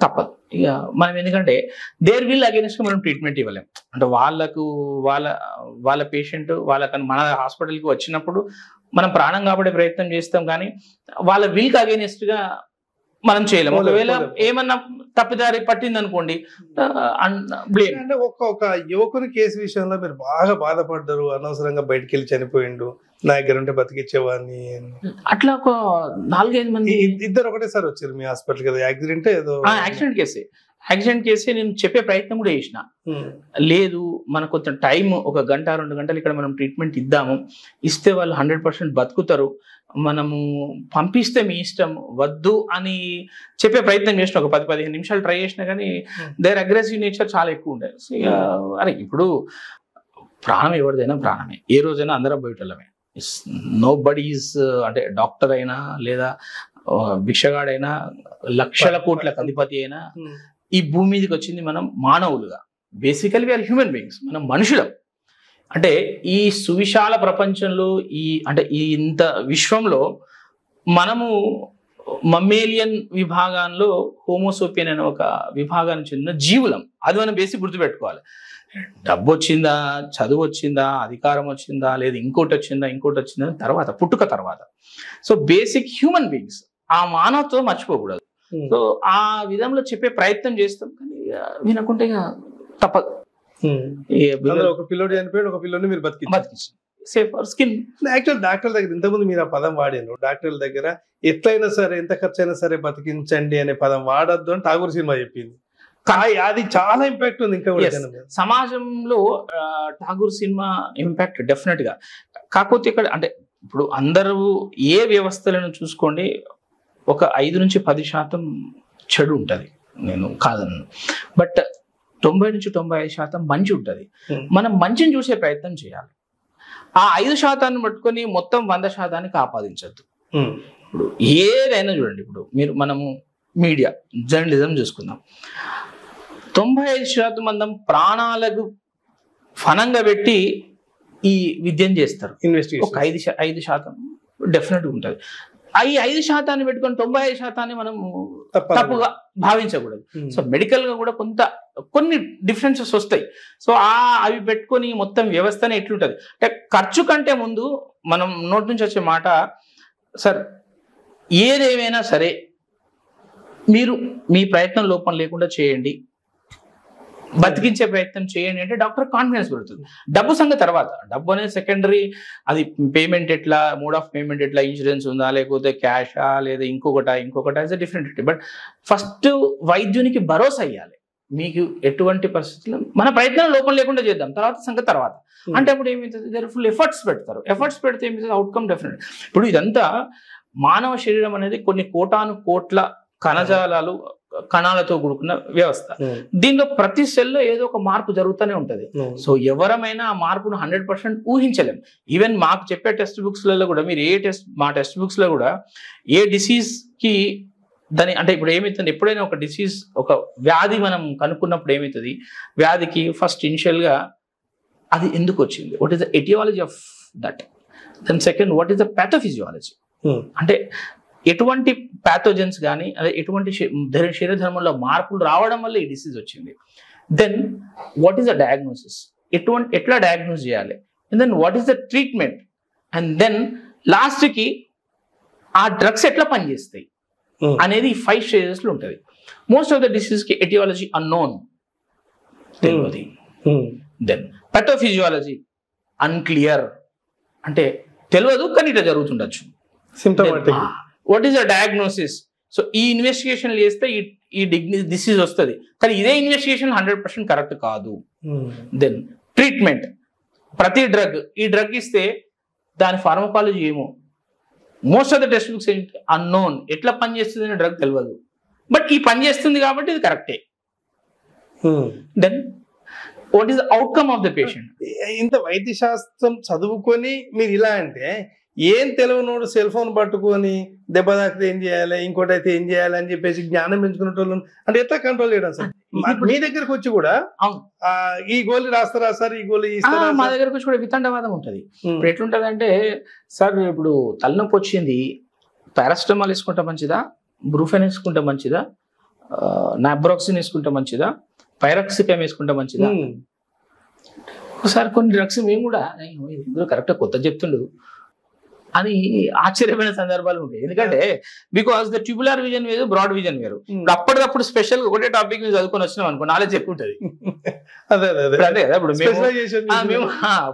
తప్పదు ఇక మనం. ఎందుకంటే దేర్ విల్ అగైనెస్ట్ మనం ట్రీట్మెంట్ ఇవ్వలేం. అంటే వాళ్ళ పేషెంట్ వాళ్ళకని మన హాస్పిటల్కి వచ్చినప్పుడు మనం ప్రాణం కాపాడే ప్రయత్నం చేస్తాం, కానీ వాళ్ళ విల్కి అగైనెస్ట్ గా మనం చేయలేము. ఒకవేళ ఏమన్నా తప్పిదారి పట్టింది అనుకోండి, బ్లేమ్. అంటే ఒక యువకుని కేసు విషయంలో మీరు బాగా బాధపడ్డారు, అనవసరంగా బయటకు వెళ్ళి చనిపోయిండు, నా దగ్గర ఉంటే బతికిచ్చేవాడిని, అట్లా ఒక 4-5 మంది ఇద్దరు ఒకటేసారి వచ్చారు మీ హాస్పిటల్ కదా? యాక్సిడెంట్ ఏదో యాక్సిడెంట్ కేసే నేను చెప్పే ప్రయత్నం కూడా చేసిన. లేదు మనకు కొంచెం టైం, 1 గంట 2 గంటలు ఇక్కడ మనం ట్రీట్మెంట్ ఇస్తే వాళ్ళు 100% బతుకుతారు, మనము పంపిస్తే మీ ఇష్టం, వద్దు అని చెప్పే ప్రయత్నం చేసిన. ఒక 10-15 నిమిషాలు ట్రై చేసినా కానీ దేర్ అగ్రెసివ్ నేచర్ చాలా ఎక్కువ ఉండేది. అరే ఇప్పుడు ప్రాణం ఎవరిదైనా ప్రాణమే, ఏ రోజైనా అందరం బయటమే. నో బడీ ఈజ్ అంటే డాక్టర్ అయినా లేదా భిక్షగాడైనా లక్షల కోట్లకు అధిపతి అయినా ఈ భూమి మీదకి వచ్చింది మనం మానవులుగా. బేసికల్ వీఆర్ హ్యూమన్ బీయింగ్స్, మనం మనుషులం. అంటే ఈ సువిశాల ప్రపంచంలో ఈ ఇంత విశ్వంలో మనము మమ్మేలియన్ విభాగంలో హోమోసోపియన్ అనే ఒక విభాగానికి చెందిన జీవులం. అది మనం బేసిక్ గుర్తుపెట్టుకోవాలి. డబ్బు వచ్చిందా, చదువు వచ్చిందా, అధికారం వచ్చిందా, లేదా ఇంకోటి వచ్చిందా తర్వాత, పుట్టుక తర్వాత. సో బేసిక్ హ్యూమన్ బీయింగ్స్, ఆ మానవత్వం మర్చిపోకూడదు. సో ఆ విధంలో చెప్పే ప్రయత్నం చేస్తాం, కానీ వినకుంటే తప్పదు. ఒక పిల్లోడు చనిపోయాడు, ఒక పిల్లోని మీరు బతికించారు. Safe for skin. Actual doctor దగ్గర ఇంతకుముందు మీరు ఆ పదం వాడారు, డాక్టర్ల దగ్గర ఎట్లయినా సరే ఎంత ఖర్చు అయినా సరే బతికించండి అనే పదం వాడద్దు అని ఠాగూర్ సినిమా చెప్పింది. అది చాలా ఇంపాక్ట్ ఉంది ఇంకా కూడా సమాజంలో. ఠాగూర్ సినిమా ఇంపాక్ట్ డెఫినెట్ గా. కాకపోతే ఇక్కడ అంటే ఇప్పుడు అందరూ ఏ వ్యవస్థలను చూసుకోండి, ఒక 5 నుంచి 10% చెడు ఉంటుంది, నేను కాదన్నాను. బట్ 90 నుంచి 95% మంచి ఉంటుంది. మనం మంచిని చూసే ప్రయత్నం చేయాలి. ఆ 5% పట్టుకొని మొత్తం 100% ఆపాదించద్దు. ఇప్పుడు ఏదైనా చూడండి, ఇప్పుడు మనము మీడియా జర్నలిజం చూసుకుందాం. 95% మంది ప్రాణాలకు ఫనంగా పెట్టి ఈ విద్యను చేస్తారు. ఒక 5% డెఫినెట్గా ఉంటుంది. ఈ 5% పెట్టుకొని 95% మనం తప్పుగా భావించకూడదు. సో మెడికల్ గా కూడా కొన్ని డిఫరెన్సెస్ వస్తాయి. సో అవి పెట్టుకొని మొత్తం వ్యవస్థనే ఎట్లుంటది అంటే, ఖర్చు కంటే ముందు మనం నోటి నుంచి వచ్చే మాట, సార్ ఏదేమైనా సరే మీరు మీ ప్రయత్నం లోపం లేకుండా చేయండి, బతికించే ప్రయత్నం చేయండి అంటే డాక్టర్ కాన్ఫిడెన్స్ పెడుతుంది. డబ్బు సంగతి తర్వాత, డబ్బు అనేది సెకండరీ. అది పేమెంట్ ఎట్లా, మోడ్ ఆఫ్ పేమెంట్ ఎట్లా, ఇన్సూరెన్స్ ఉందా లేకపోతే క్యాషా లేదా ఇంకొకట ఇస్ డిఫరెంట్. బట్ ఫస్ట్ వైద్యునికి భరోసా ఇవ్వాలి, మీకు ఎటువంటి పరిస్థితుల్లో మన ప్రయత్నం లోపం లేకుండా చేద్దాం, తర్వాత సంగతి తర్వాత. అంటే అప్పుడు ఏమవుతుంది, ఫుల్ ఎఫర్ట్స్ పెడతారు. ఎఫర్ట్స్ పెడితే ఏమవుతుంది, అవుట్కమ్ డెఫినెట్. ఇప్పుడు ఇదంతా మానవ శరీరం అనేది కొన్ని కోటాను కోట్ల కణజాలాలు కణాలతో కూడుకున్న వ్యవస్థ. దీనిలో ప్రతి సెల్లో ఏదో ఒక మార్పు జరుగుతూనే ఉంటది. సో ఎవరమైనా ఆ మార్పును 100% ఊహించలేం. ఈవెన్ మాకు చెప్పే టెక్స్ట్ బుక్స్ లలో కూడా, మీరు మా టెక్స్ట్ బుక్స్ లో కూడా ఏ డిసీజ్ కి దాని అంటే ఇప్పుడు ఏమవుతుంది, ఎప్పుడైనా ఒక డిసీజ్, ఒక వ్యాధి మనం కనుక్కున్నప్పుడు ఏమవుతుంది, వ్యాధికి ఫస్ట్ ఇనిషియల్ గా అది ఎందుకు వచ్చింది, what is the aetiology of that. Then second, what is the pathophysiology, అంటే ఎటువంటి ప్యాథోజన్స్ కానీ అదే ఎటువంటి శరీరధర్మంలో మార్పులు రావడం వల్ల ఈ డిసీజ్ వచ్చింది. Then what is the diagnosis, ఎట్లా డయాగ్నోస్ చేయాలి, and then what is the treatment, and then లాస్ట్కి ఆ డ్రగ్స్ ఎట్లా పనిచేస్తాయి అనేది 5 స్టేజెస్ లో ఉంటుంది. మోస్ట్ ఆఫ్ ద డిసీజ్ కి ఎటియాలజీ అన్నోన్, తెలియదు. దెన్ పాథోఫిజియాలజీ అన్క్లియర్, అంటే తెలియదు కానీ ఇట్లా జరుగుతుండొచ్చు. What is the diagnosis, so ఈ ఇన్వెస్టిగేషన్ చేస్తే ఈ డిసీజ్ వస్తుంది, కానీ ఇదే ఇన్వెస్టిగేషన్ 100% కరెక్ట్ కాదు. దెన్ ట్రీట్మెంట్, ప్రతి ఈ డ్రగ్ ఇస్తే దాని ఫార్మకాలజీ ఏమో, most of the textbooks ఏంటి అన్నోన్, ఎట్లా పనిచేస్తుంది అనే డ్రగ్ తెలియదు, బట్ ఈ పని చేస్తుంది కాబట్టి ఇది కరెక్టే. Then what is the outcome of the patient. ఇంత వైద్య శాస్త్రం చదువుకొని మీరు ఇలా అంటే, ఏం తెలియనోడు సెల్ ఫోన్ పట్టుకొని దెబ్బ తాకితే ఏం చేయాలి, ఇంకోటి అయితే ఏం చేయాలి అని చెప్పేసి జ్ఞానం పెంచుకునేటోళ్ళు అంటే ఎట్లా కంట్రోల్ చేయడం సార్? మీ దగ్గరకు వచ్చి కూడా ఈ గోళీ రాస్తారా సార్, ఈ గోళీ ఇస్తారా? మా దగ్గరకు వచ్చి కూడా వితండవాదం ఉంటుంది. ఇప్పుడు ఎట్లుంటది అంటే, సార్ ఇప్పుడు తలనొప్పి వచ్చింది, పారాసిటమాల్ వేసుకుంటే మంచిదా, బ్రూఫెన్ వేసుకుంటే మంచిదా, నాబ్రాక్సిన్ వేసుకుంటే మంచిదా, పైరాక్సికమ్ వేసుకుంటే మంచిదా? ఒకసారి కొన్ని డ్రగ్స్ మేము కూడా కరెక్ట్గా కొత్త చెప్తుండు అని ఆశ్చర్యమైన సందర్భాలు ఉంటాయి. ఎందుకంటే బికాస్ ద ట్యూబులర్ విజన్ వేరు, బ్రాడ్ విజన్ వేరు. అప్పటికప్పుడు స్పెషల్ ఒకటే టాపిక్ మీద చదువుకొని వచ్చినాం అనుకో, నాలెడ్జ్ ఎక్కువ ఉంటుంది. అదే కదా ఇప్పుడు మేము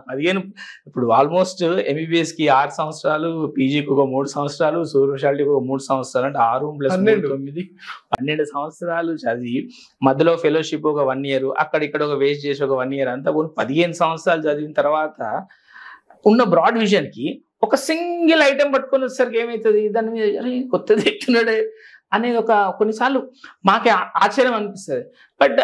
15, ఇప్పుడు ఆల్మోస్ట్ ఎంబీబీఎస్ కి 6 సంవత్సరాలు, పీజీకి ఒక 3 సంవత్సరాలు, సూపర్స్పెషాలిటీకి ఒక 3 సంవత్సరాలు, అంటే 6 + 9 12 సంవత్సరాలు చదివి మధ్యలో ఫెలోషిప్ ఒక 1 ఇయర్, అక్కడిక్కడ ఒక వేస్ట్ చేసి ఒక 1 ఇయర్, అంతా 15 సంవత్సరాలు చదివిన తర్వాత ఉన్న బ్రాడ్ విజన్ కి ఒక సింగిల్ ఐటెం పట్టుకొని వచ్చేసరికి ఏమవుతుంది, దాని మీద కొత్తది ఎట్టున్నాడే అనేది కొన్నిసార్లు మాకే ఆశ్చర్యం అనిపిస్తుంది. బట్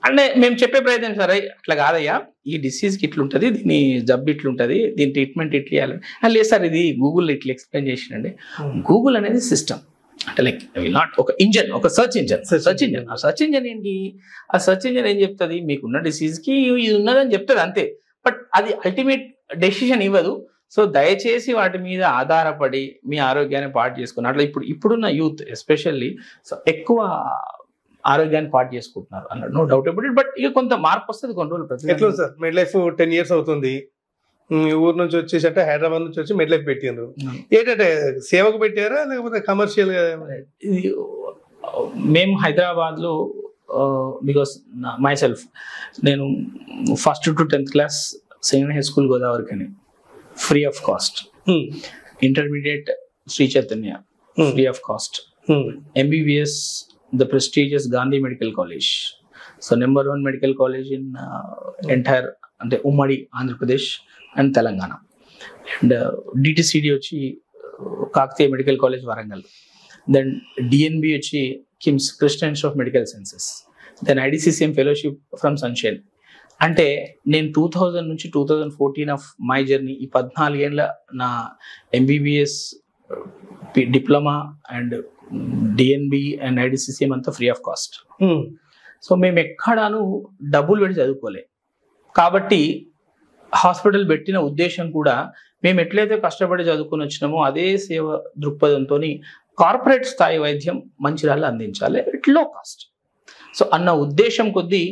అంటే మేము చెప్పే ప్రయత్నం, సరే అట్లా కాదయ్యా, ఈ డిసీజ్కి ఇట్లుంటుంది, దీని జబ్బు ఇట్లుంటుంది, దీని ట్రీట్మెంట్ ఇట్లా ఇవ్వాలి. లేదు సార్, ఇది గూగుల్ ఇట్లా ఎక్స్ప్లెయిన్ చేసినండి. గూగుల్ అనేది సిస్టమ్, అంటే లైక్ నాట్ ఒక ఇంజన్, ఒక సర్చ్ ఇంజన్. ఆ సర్చ్ ఇంజన్ ఏంటి, ఆ సర్చ్ ఇంజన్ ఏం చెప్తుంది, మీకున్న డిసీజ్కి ఇది ఉన్నదని చెప్తుంది అంతే. బట్ అది అల్టిమేట్ డెసిషన్ ఇవ్వదు. సో దయచేసి వాటి మీద ఆధారపడి మీ ఆరోగ్యాన్ని పాటు చేసుకుని, అట్లా ఇప్పుడున్న యూత్ ఎస్పెషల్లీ ఎక్కువ ఆరోగ్యాన్ని పాటు చేసుకుంటున్నారు అన్నాడు, no doubt about it. But ఇక కొంత మార్పు వస్తుంది కొన్ని రోజులు. ఎట్లా సార్, మిడ్ లైఫ్ 10 years అవుతుంది, ఊరు నుంచి వచ్చేసి అంటే హైదరాబాద్ నుంచి వచ్చి మిడ్ లైఫ్ పెట్టిండ్రు. ఏంటంటే సేవకు పెట్టారా లేకపోతే కమర్షియల్ గా? మేము హైదరాబాద్లో బికాస్ మై సెల్ఫ్, నేను 1st to 10th class saint high school గోదావరికి అని free of cost. Intermediate Sri Chaitanya free of cost. MBBS the prestigious Gandhi medical college, so number 1 medical college in entire అంటే ఉమ్మడి Andhra Pradesh and Telangana. And DTCD వచ్చి Kakatiya medical college Warangal. Then DNB వచ్చి KIMS Christian institute of medical sciences. Then IDCCM fellowship from Sunshine. అంటే నేను 2000 నుంచి 2014 ఆఫ్ మై జర్నీ, ఈ 14 ఏళ్ళ నా MBBS diploma and DNB and IDCCM అంతా ఫ్రీ ఆఫ్ కాస్ట్. సో మేము ఎక్కడాను డబ్బులు పెట్టి చదువుకోలే. కాబట్టి హాస్పిటల్ పెట్టిన ఉద్దేశం కూడా మేము ఎట్లయితే కష్టపడి చదువుకుని వచ్చినామో అదే సేవ దృక్పథంతో కార్పొరేట్ స్థాయి వైద్యం మంచిర్యాలలో అందించాలి ఇట్ లో కాస్ట్. సో అన్న ఉద్దేశం కొద్దీ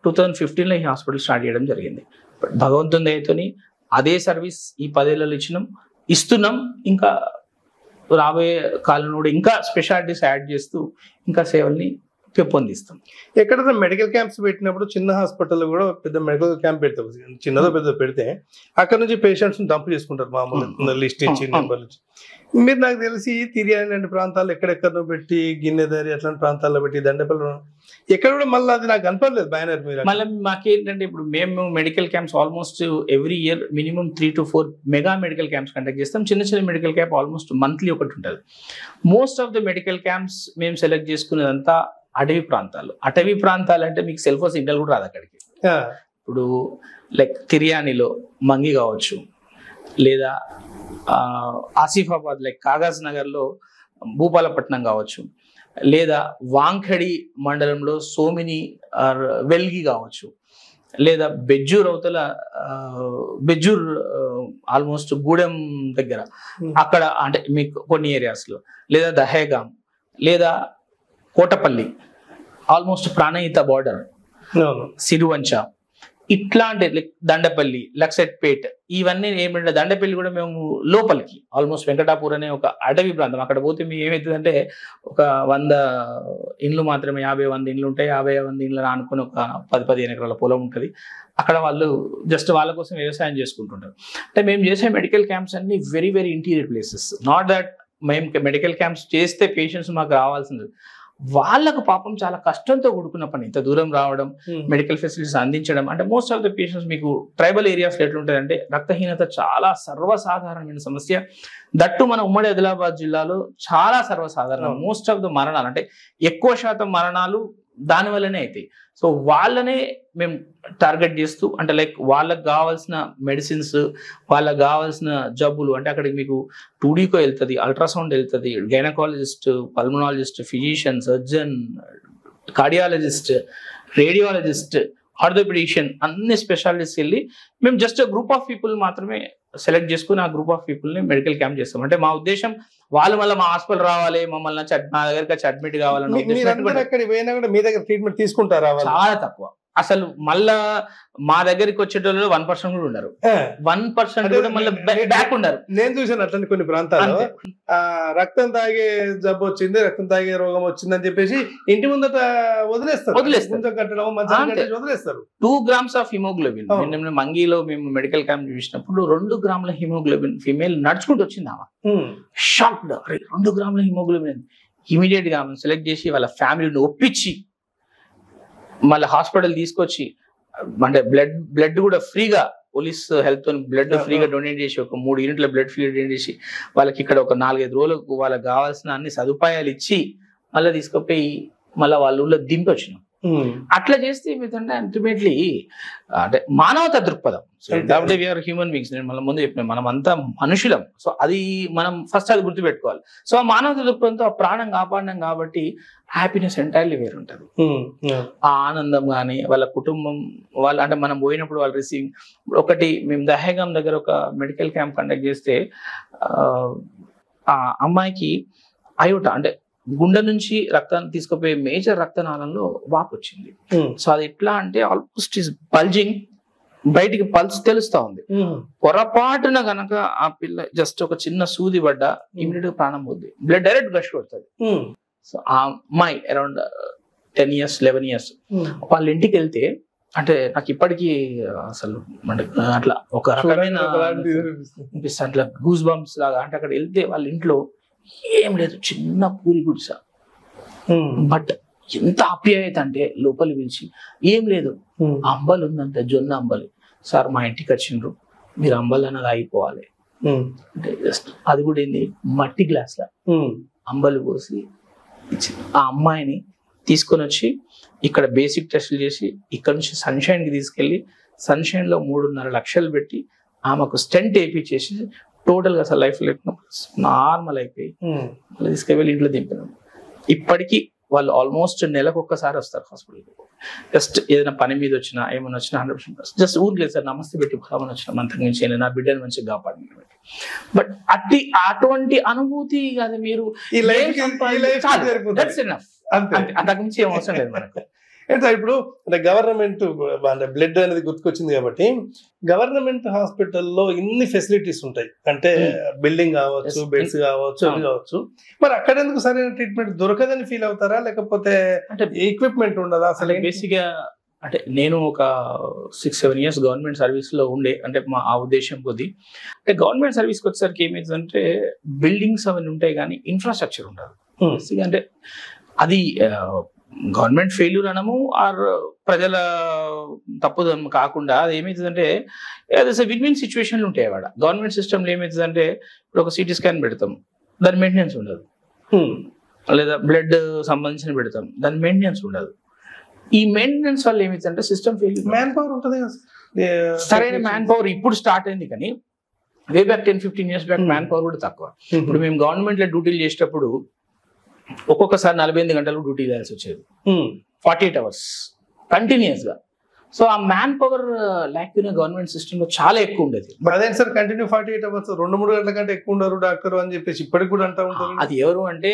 2015లో ఈ హాస్పిటల్ స్టార్ట్ చేయడం జరిగింది. భగవంతుని దయతోని అదే సర్వీస్ ఈ 10 ఏళ్ళలో ఇస్తున్నాం. ఇంకా రాబోయే కాలంలో కూడా ఇంకా స్పెషాలిటీస్ యాడ్ చేస్తూ ఇంకా సేవల్ని పెంపొందిస్తాం. ఎక్కడైనా మెడికల్ క్యాంప్స్ పెట్టినప్పుడు చిన్న హాస్పిటల్ కూడా పెద్ద మెడికల్ క్యాంప్ పెడతారు, చిన్నదో పెద్ద పెడితే అక్కడ నుంచి పేషెంట్స్ డంప్ చేసుకుంటారు మామూలుగా లిస్ట్ ఇచ్చి నెంబర్ ఇచ్చి. మీరు నాకు తెలిసి తిరియాని లాంటి ప్రాంతాలు ఎక్కడెక్కడో పెట్టి గిన్నెదారి అట్లాంటి ప్రాంతాల్లో పెట్టి దండపల్లి ఎక్కడ కూడా మళ్ళీ అది నాకు కనపడలేదు బ్యానర్ మీద. మళ్ళీ మాకేంటంటే ఇప్పుడు మేము medical camps almost every year minimum 3 to 4 mega medical camps conduct చేస్తాం. చిన్న చిన్న మెడికల్ క్యాంప్ ఆల్మోస్ట్ మంత్లీ ఒకటి ఉంటుంది. Most of the medical camps మేము సెలెక్ట్ చేసుకునేదంతా అటవీ ప్రాంతాలు. అటవీ ప్రాంతాలు అంటే మీకు సెల్ ఫోన్ సిగ్నల్ కూడా రాదు అక్కడికి. ఇప్పుడు లైక్ తిరియానిలో మంగి కావచ్చు, లేదా ఆసిఫాబాద్ లైక్ కాగజ్ నగర్లో భూపాలపట్నం కావచ్చు, లేదా వాంఖడి మండలంలో సోమిని వెల్గి కావచ్చు, లేదా బెజ్జూర్ అవతల బెజ్జూర్ ఆల్మోస్ట్ గూడెం దగ్గర అక్కడ అంటే మీకు కొన్ని ఏరియాస్లో, లేదా దహేగాం, లేదా కోటపల్లి ఆల్మోస్ట్ ప్రాణహిత బార్డర్, సిరువంచ, ఇట్లాంటి దండపల్లి, లక్సెట్పేట్, ఇవన్నీ ఏమిటంటే దండపల్లి కూడా మేము లోపలికి ఆల్మోస్ట్ వెంకటాపూర్ అనే ఒక అటవీ ప్రాంతం. అక్కడ పోతే మీకు ఏమవుతుందంటే ఒక 100 ఇండ్లు మాత్రమే, 50-100 ఇండ్లు ఉంటాయి. 50-100 ఇండ్లు ఆనుకుని ఒక 10-15 ఎకరాల పొలం ఉంటుంది. అక్కడ వాళ్ళు జస్ట్ వాళ్ళ కోసం వ్యవసాయం చేసుకుంటుంటారు. అంటే మేము చేసే మెడికల్ క్యాంప్స్ అన్ని very very interior places. Not that మేము మెడికల్ క్యాంప్స్ చేస్తే పేషెంట్స్ మాకు రావాల్సింది, వాళ్ళకు పాపం చాలా కష్టంతో కూడుకున్న పని. ఇంత దూరం రావడం, మెడికల్ ఫెసిలిటీస్ అందించడం. అంటే మోస్ట్ ఆఫ్ ద పేషెంట్స్ మీకు ట్రైబల్ ఏరియాస్లో ఎట్లుంటుందంటే రక్తహీనత చాలా సర్వసాధారణమైన సమస్య. దట్టు మన ఉమ్మడి ఆదిలాబాద్ జిల్లాలో చాలా సర్వసాధారణం. మోస్ట్ ఆఫ్ ద మరణాలు అంటే ఎక్కువ శాతం మరణాలు దాని వల్లనే అవుతాయి. సో వాళ్ళనే మేము టార్గెట్ చేస్తూ అంటే లైక్ వాళ్ళకి కావాల్సిన మెడిసిన్స్, వాళ్ళకి కావాల్సిన జబ్బులు అంటే అక్కడికి మీకు 2Dకో వెళ్తుంది, అల్ట్రాసౌండ్ వెళ్తుంది, gynaecologist, pulmonologist, physician, surgeon, cardiologist, radiologist, orthopaedician, అన్ని స్పెషాలిటీస్ వెళ్ళి మేము జస్ట్ గ్రూప్ ఆఫ్ పీపుల్ మాత్రమే సెలెక్ట్ చేసుకుని ఆ గ్రూప్ ఆఫ్ పీపుల్ని మెడికల్ క్యాంప్ చేస్తాం. అంటే మా ఉద్దేశం వాళ్ళు మళ్ళీ మా హాస్పిటల్ రావాలి, మమ్మల్ని మా దగ్గరికి వచ్చి అడ్మిట్ కావాలని. మీ దగ్గర ట్రీట్మెంట్ తీసుకుంటారా? చాలా తక్కువ. అసలు మళ్ళా మా దగ్గరికి వచ్చేటోళ్ళు 1% కూడా ఉండరు. 1% కూడా మళ్ళీ బ్యాక్ ఉండరు. నేను చూసాను అట్లని కొన్ని ప్రాంతాల్లో రక్తం తాగే జబ్బు వచ్చింది, రక్తం తాగే రోగం వచ్చిందని చెప్పేసి ఇంటి ముందట వదిలేస్తారు. 2 grams ఆఫ్ హిమోగ్లోబిన్. మంగిలో మేము మెడికల్ క్యాంప్ చూసినప్పుడు 2 grams హిమోగ్లోబిన్ ఫీమేల్ నడుచుకుంటూ వచ్చింది. ఆమె షాక్డ్, 2 grams హిమోగ్లోబిన్. ఇమీడియట్ గా ఆమె సెలెక్ట్ చేసి వాళ్ళ ఫ్యామిలీని ఒప్పించి మళ్ళీ హాస్పిటల్ తీసుకొచ్చి అంటే బ్లడ్ కూడా ఫ్రీగా పోలీస్ హెల్త్ బ్లడ్ ఫ్రీగా డొనేట్ చేసి ఒక 3 యూనిట్ల బ్లడ్ ఫ్రీ డొనేట్ చేసి వాళ్ళకి ఇక్కడ ఒక 4-5 రోజులకు వాళ్ళకి కావాల్సిన అన్ని సదుపాయాలు ఇచ్చి మళ్ళీ తీసుకుపోయి మళ్ళీ వాళ్ళ ఊళ్ళో దింపి వచ్చినాం. అట్లా చేస్తే ఏమైందంటే అల్టిమేట్లీ అంటే మానవతా దృక్పథం. కాబట్టి వీఆర్ హ్యూమన్ బీయింగ్స్. నేను మళ్ళీ ముందు చెప్పిన మనం అంతా మనుషులం. సో అది మనం ఫస్ట్ అది గుర్తుపెట్టుకోవాలి. సో ఆ మానవతా దృక్పథంతో ఆ ప్రాణం కాపాడినాం కాబట్టి హ్యాపీనెస్ ఎంటైర్లీ వేరు ఉంటుంది. ఆ ఆనందం కానీ వాళ్ళ కుటుంబం వాళ్ళు అంటే మనం పోయినప్పుడు వాళ్ళు రిసీవింగ్. ఒకటి మేము దహేగాం దగ్గర ఒక మెడికల్ క్యాంప్ కండక్ట్ చేస్తే ఆ అమ్మాయికి అయోటా అంటే గుండె నుంచి రక్తాన్ని తీసుకుపోయే మేజర్ రక్తనాళంలో వాపు వచ్చింది. సో అది ఎట్లా అంటే ఆల్మోస్ట్ ఈస్ బల్జింగ్, బయటికి పల్స్ తెలుస్తా ఉంది. పొరపాటున గనక ఆ పిల్ల జస్ట్ ఒక చిన్న సూది పడ్డా ఇమీడియట్ గా ప్రాణం పోద్ది, బ్లడ్ డైరెక్ట్ గష్ కొడుతుంది. సో ఆ అమ్మాయి అరౌండ్ 10 years 11 years వాళ్ళ ఇంటికి వెళ్తే అంటే నాకు ఇప్పటికీ అసలు అంటే అట్లా ఒక రకమైన అనిపిస్తుంది, అట్లా గూస్ బంప్స్ లాగా. అంటే అక్కడ వెళ్తే వాళ్ళ ఇంట్లో ఏం లేదు, చిన్న పూరి గుడిస, బట్ ఎంత ఆప్యాయత అంటే లోపలి పిలిచి ఏం లేదు, అంబలి ఉందంటే జొన్న అంబలి, సార్ మా ఇంటికి వచ్చిండ్రు మీరు అంబలి అన్నది అయిపోవాలి అంటే జస్ట్ అది కూడా ఏంది మట్టి గ్లాస్ లా అంబలి పోసి ఆ అమ్మాయిని తీసుకొని వచ్చి ఇక్కడ బేసిక్ టెస్టులు చేసి ఇక్కడ నుంచి సన్షైన్ కి తీసుకెళ్లి సన్షైన్ లో 3.5 లక్షలు పెట్టి ఆమెకు స్టెంట్ వేయించేసి టోటల్ గా అసలు లైఫ్ నార్మల్ అయిపోయి తీసుకెళ్ళి ఇంట్లో దింపినాం. ఇప్పటికీ వాళ్ళు ఆల్మోస్ట్ నెలకు ఒక్కసారి వస్తారు హాస్పిటల్కి. జస్ట్ ఏదైనా పని మీద వచ్చినా ఏమైనా వచ్చినా 100% జస్ట్ ఊరికి లేదు సార్ నమస్తే పెట్టి పోదామని వచ్చిన మంతకు నుంచి నా బిడ్డను మంచిగా కాపాడి. బట్ అటువంటి అనుభూతి అది మీరు అంతకు మించి ఏం అవసరం లేదు మనకు. ఇప్పుడు అంటే గవర్నమెంట్ అంటే బ్లడ్ అనేది గుర్తుకొచ్చింది కాబట్టి గవర్నమెంట్ హాస్పిటల్లో ఇన్ని ఫెసిలిటీస్ ఉంటాయి, అంటే బిల్డింగ్ కావచ్చు, బెడ్స్ కావచ్చు, అవి కావచ్చు. మరి అక్కడ ఎందుకు సరైన ట్రీట్మెంట్ దొరకదని ఫీల్ అవుతారా, లేకపోతే అంటే ఎక్విప్మెంట్ ఉండదా అసలు? బేసిక్ గా అంటే నేను ఒక 6-7 ఇయర్స్ గవర్నమెంట్ సర్వీస్ లో ఉండే, అంటే మా ఆ ఉద్దేశం కొద్ది అంటే గవర్నమెంట్ సర్వీస్ కి వచ్చేసరికి ఏమైందంటే బిల్డింగ్స్ అవన్నీ ఉంటాయి కానీ ఇన్ఫ్రాస్ట్రక్చర్ ఉండదు. అంటే అది గవర్నమెంట్ ఫెయిల్యూర్ అనము ఆర్ ప్రజల తప్పుదం కాకుండా అది ఏమవుతుందంటే విన్ విన్ సిచ్యువేషన్లు ఉంటాయి. వాడ గవర్నమెంట్ సిస్టమ్లో ఏమవుతుందంటే ఇప్పుడు ఒక సిటీ స్కాన్ పెడతాం, దాని మెయింటెనెన్స్ ఉండదు, లేదా బ్లడ్ సంబంధించిన పెడతాం, దాని మెయింటెనెన్స్ ఉండదు. ఈ మెయింటెనెన్స్ వల్ల ఏమవుతుందంటే సిస్టమ్ ఫెయిల్యూర్. మ్యాన్ పవర్ ఉంటుంది కదా, సరైన మ్యాన్ పవర్ ఇప్పుడు స్టార్ట్ అయింది కానీ way back 10-15 years back man power కూడా తక్కువ. ఇప్పుడు మేము గవర్నమెంట్ లో డ్యూటీలు చేసేటప్పుడు ఒక్కొక్కసారి 48 గంటలు డ్యూటీ చేయాల్సి వచ్చేది, 48 hours కంటిన్యూస్ గా. సో ఆ మ్యాన్ పవర్ లాక్యూనా గవర్నమెంట్ సిస్టమ్ లో చాలా ఎక్కువ ఉండేది. అదే సార్ కంటిన్యూ 48 hours 2-3 గంటల కంటే ఎక్కువ ఉండరు డాక్టర్ అని చెప్పేసి ఇప్పటికి కూడా అంటా ఉంటారు. అది ఎవరు అంటే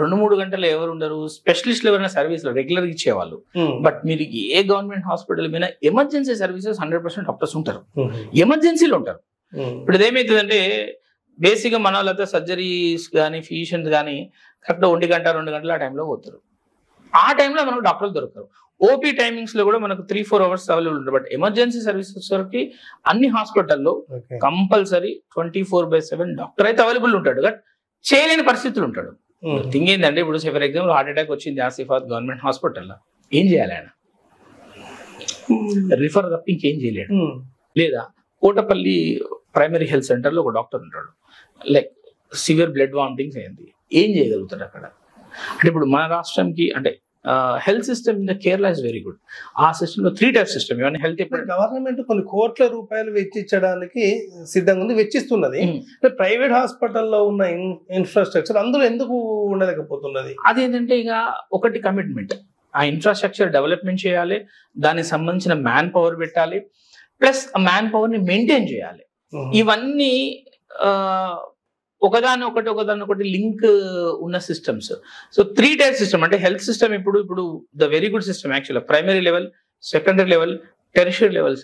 2-3 గంటలు ఎవరు ఉండరు, స్పెషలిస్ట్లు ఎవరైనా సర్వీస్ లో రెగ్యులర్ గా ఇచ్చేవాళ్ళు. బట్ మీరు ఏ గవర్నమెంట్ హాస్పిటల్ మీద ఎమర్జెన్సీ సర్వీసెస్ 100% డాక్టర్స్ ఉంటారు, ఎమర్జెన్సీలో ఉంటారు. ఇప్పుడు ఇదేమైతుందంటే బేసిక్ గా మన వాళ్ళతో సర్జరీస్ కానీ ఫిజిషియన్స్ కానీ కరెక్ట్ 1 గంట 2 గంటలు ఆ టైంలో పోతారు. ఆ టైంలో మనకు డాక్టర్లు దొరకరు. ఓపీ టైమింగ్స్ లో కూడా మనకు 3-4 hours అవైలబుల్ ఉంటుంది. బట్ ఎమర్జెన్సీ సర్వీసెస్ వరకు అన్ని హాస్పిటల్లో కంపల్సరీ 24/7 డాక్టర్ అయితే అవైలబుల్ ఉంటాడు, బట్ చేయలేని పరిస్థితులు ఉంటాడు. థింగ్ ఏంటంటే ఇప్పుడు ఫర్ ఎగ్జాంపుల్ హార్ట్ అటాక్ వచ్చింది ఆసిఫాబాద్ గవర్నమెంట్ హాస్పిటల్లో, ఏం చేయాలి ఆయన? రిఫర్ తప్ప ఇంకేం చేయలేడు. లేదా కోటపల్లి ప్రైమరీ హెల్త్ సెంటర్ లో ఒక డాక్టర్ ఉంటాడు, లైక్ సివియర్ బ్లడ్ వామిటింగ్స్ అయింది, ఏం చేయగలుగుతాడు అక్కడ? అంటే ఇప్పుడు మన రాష్ట్రంకి అంటే health system in the Kerala is very good. ఆ సిస్టమ్ లో 3 types సిస్టమ్. ఇవన్నీ హెల్త్ గవర్నమెంట్ కొన్ని కోట్ల రూపాయలు వెచ్చించడానికి సిద్ధంగా ఉంది, వెచ్చిస్తున్నది. ప్రైవేట్ హాస్పిటల్లో ఉన్న ఇన్ఫ్రాస్ట్రక్చర్ అందులో ఎందుకు ఉండలేకపోతున్నది? అదేంటంటే ఇక ఒకటి కమిట్మెంట్, ఆ ఇన్ఫ్రాస్ట్రక్చర్ డెవలప్మెంట్ చేయాలి, దానికి సంబంధించిన మ్యాన్ పవర్ పెట్టాలి, ప్లస్ ఆ మ్యాన్ పవర్ ని మెయింటైన్ చేయాలి. ఇవన్నీ ఒకదానొకటి లింక్ ఉన్న సిస్టమ్స్. సో 3 types సిస్టమ్ అంటే హెల్త్ సిస్టమ్ ఇప్పుడు ద వెరీ గుడ్ సిస్టమ్ యాక్చువల్గా primary level, secondary level, tertiary level,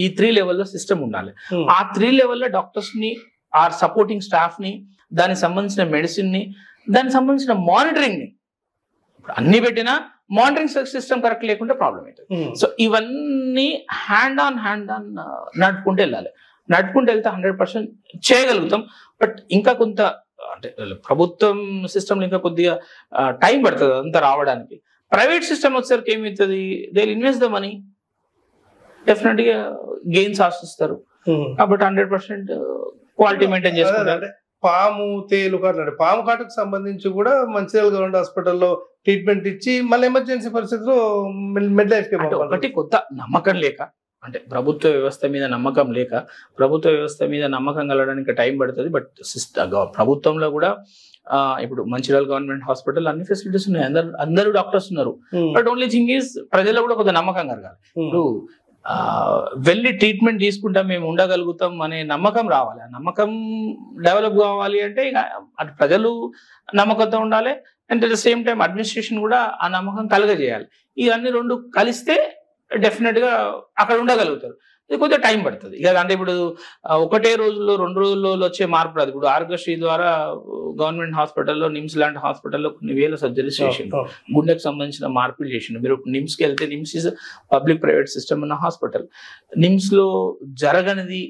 ఈ 3 లెవెల్లో సిస్టమ్ ఉండాలి. ఆ 3 లెవెల్లో డాక్టర్స్ ని ఆర్ సపోర్టింగ్ స్టాఫ్ ని, దానికి సంబంధించిన మెడిసిన్ ని, దానికి సంబంధించిన మానిటరింగ్ ని, అన్ని పెట్టినా మానిటరింగ్ సిస్టమ్ కరెక్ట్ లేకుంటే ప్రాబ్లం అవుతుంది. సో ఇవన్నీ హ్యాండ్ ఆన్ నడుపుకుంటూ వెళ్ళాలి. నడుపుకుంటూ వెళ్తే 100% చేయగలుగుతాం. బట్ ఇంకా కొంత అంటే ప్రభుత్వం సిస్టమ్ ఇంకా కొద్దిగా టైం పడుతుంది అంతా రావడానికి. ప్రైవేట్ సిస్టమ్ వచ్చేసరికి ఏమవుతుంది, they will invest the money, definite గా గెయిన్స్ ఆశిస్తారు. కాబట్టి 100% క్వాలిటీ మెయింటైన్ చేసుకుంటారు. పాము తేలు కాటు, పాము కాటుకు సంబంధించి కూడా మంచిర్యాల గవర్నమెంట్ హాస్పిటల్లో ట్రీట్మెంట్ ఇచ్చి మళ్ళీ ఎమర్జెన్సీ పరిస్థితుల్లో మిడ్ లైఫ్ ఒకటి కొత్త నమ్మకం లేక, అంటే ప్రభుత్వ వ్యవస్థ మీద నమ్మకం లేక, ప్రభుత్వ వ్యవస్థ మీద నమ్మకం కలగడానికి టైం పడుతుంది. బట్ ప్రభుత్వంలో కూడా ఇప్పుడు మంచిర్యాల గవర్నమెంట్ హాస్పిటల్ అన్ని ఫెసిలిటీస్ ఉన్నాయి, అందరూ డాక్టర్స్ ఉన్నారు. బట్ ఓన్లీ థింగ్ ఈజ్ ప్రజల్లో కూడా కొంత నమ్మకం కలగాలి. ఇప్పుడు వెళ్ళి ట్రీట్మెంట్ తీసుకుంటాం, మేము ఉండగలుగుతాం అనే నమ్మకం రావాలి. ఆ నమ్మకం డెవలప్ కావాలి అంటే ఇక అటు ప్రజలు నమ్మకంతో ఉండాలి, and at the same time administration కూడా ఆ నమ్మకం కలగజేయాలి. ఇవన్నీ 2 కలిస్తే డెఫినెట్ గా అక్కడ ఉండగలుగుతారు. ఇది కొంచెం టైం పడుతుంది. ఇక అంటే ఇప్పుడు ఒకటే రోజుల్లో 2 రోజుల్లో వచ్చే మార్పు రాదు. ఇప్పుడు ఆరోగ్యశ్రీ ద్వారా గవర్నమెంట్ హాస్పిటల్లో, నిమ్స్ లాంటి హాస్పిటల్లో కొన్ని వేల సర్జరీస్ చేసిండు, గుండెకు సంబంధించిన మార్పులు చేసిండు. మీరు నిమ్స్కి వెళ్తే, NIMS is public private system ఉన్న హాస్పిటల్. నిమ్స్ లో జరగనిది,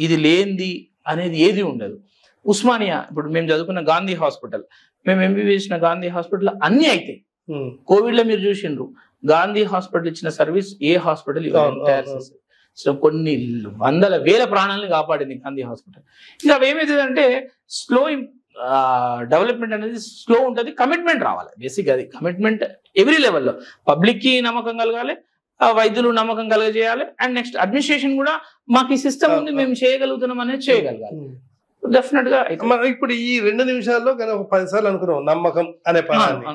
ఇది లేనిది అనేది ఏది ఉండదు. ఉస్మానియా, ఇప్పుడు మేము చదువుకున్న గాంధీ హాస్పిటల్, మేము ఎంబీబీఎస్ చేసిన గాంధీ హాస్పిటల్ అన్ని అవుతాయి. కోవిడ్ లో మీరు చూసిండ్రు, గాంధీ హాస్పిటల్ ఇచ్చిన సర్వీస్ ఏ హాస్పిటల్ సో కొన్ని వందల వేల ప్రాణాలను కాపాడింది గాంధీ హాస్పిటల్. ఇంకా అవేమవుతుందంటే స్లో డెవలప్మెంట్ అనేది స్లో ఉంటుంది. కమిట్మెంట్ రావాలి, బేసిక్ అది కమిట్మెంట్ ఎవ్రీ లెవెల్లో. పబ్లిక్ కి నమ్మకం కలగాలి, వైద్యులు నమ్మకం కలగజేయాలి, అండ్ నెక్స్ట్ అడ్మినిస్ట్రేషన్ కూడా మాకు ఈ సిస్టమ్ ఉంది, మేము చేయగలుగుతున్నాం అనేది చేయగలగాలి. డెఫినెట్ గా ఇప్పుడు ఈ 2 నిమిషాల్లో కానీ ఒక 10 సార్లు అనుకున్నాం నమ్మకం అనే పదాన్ని.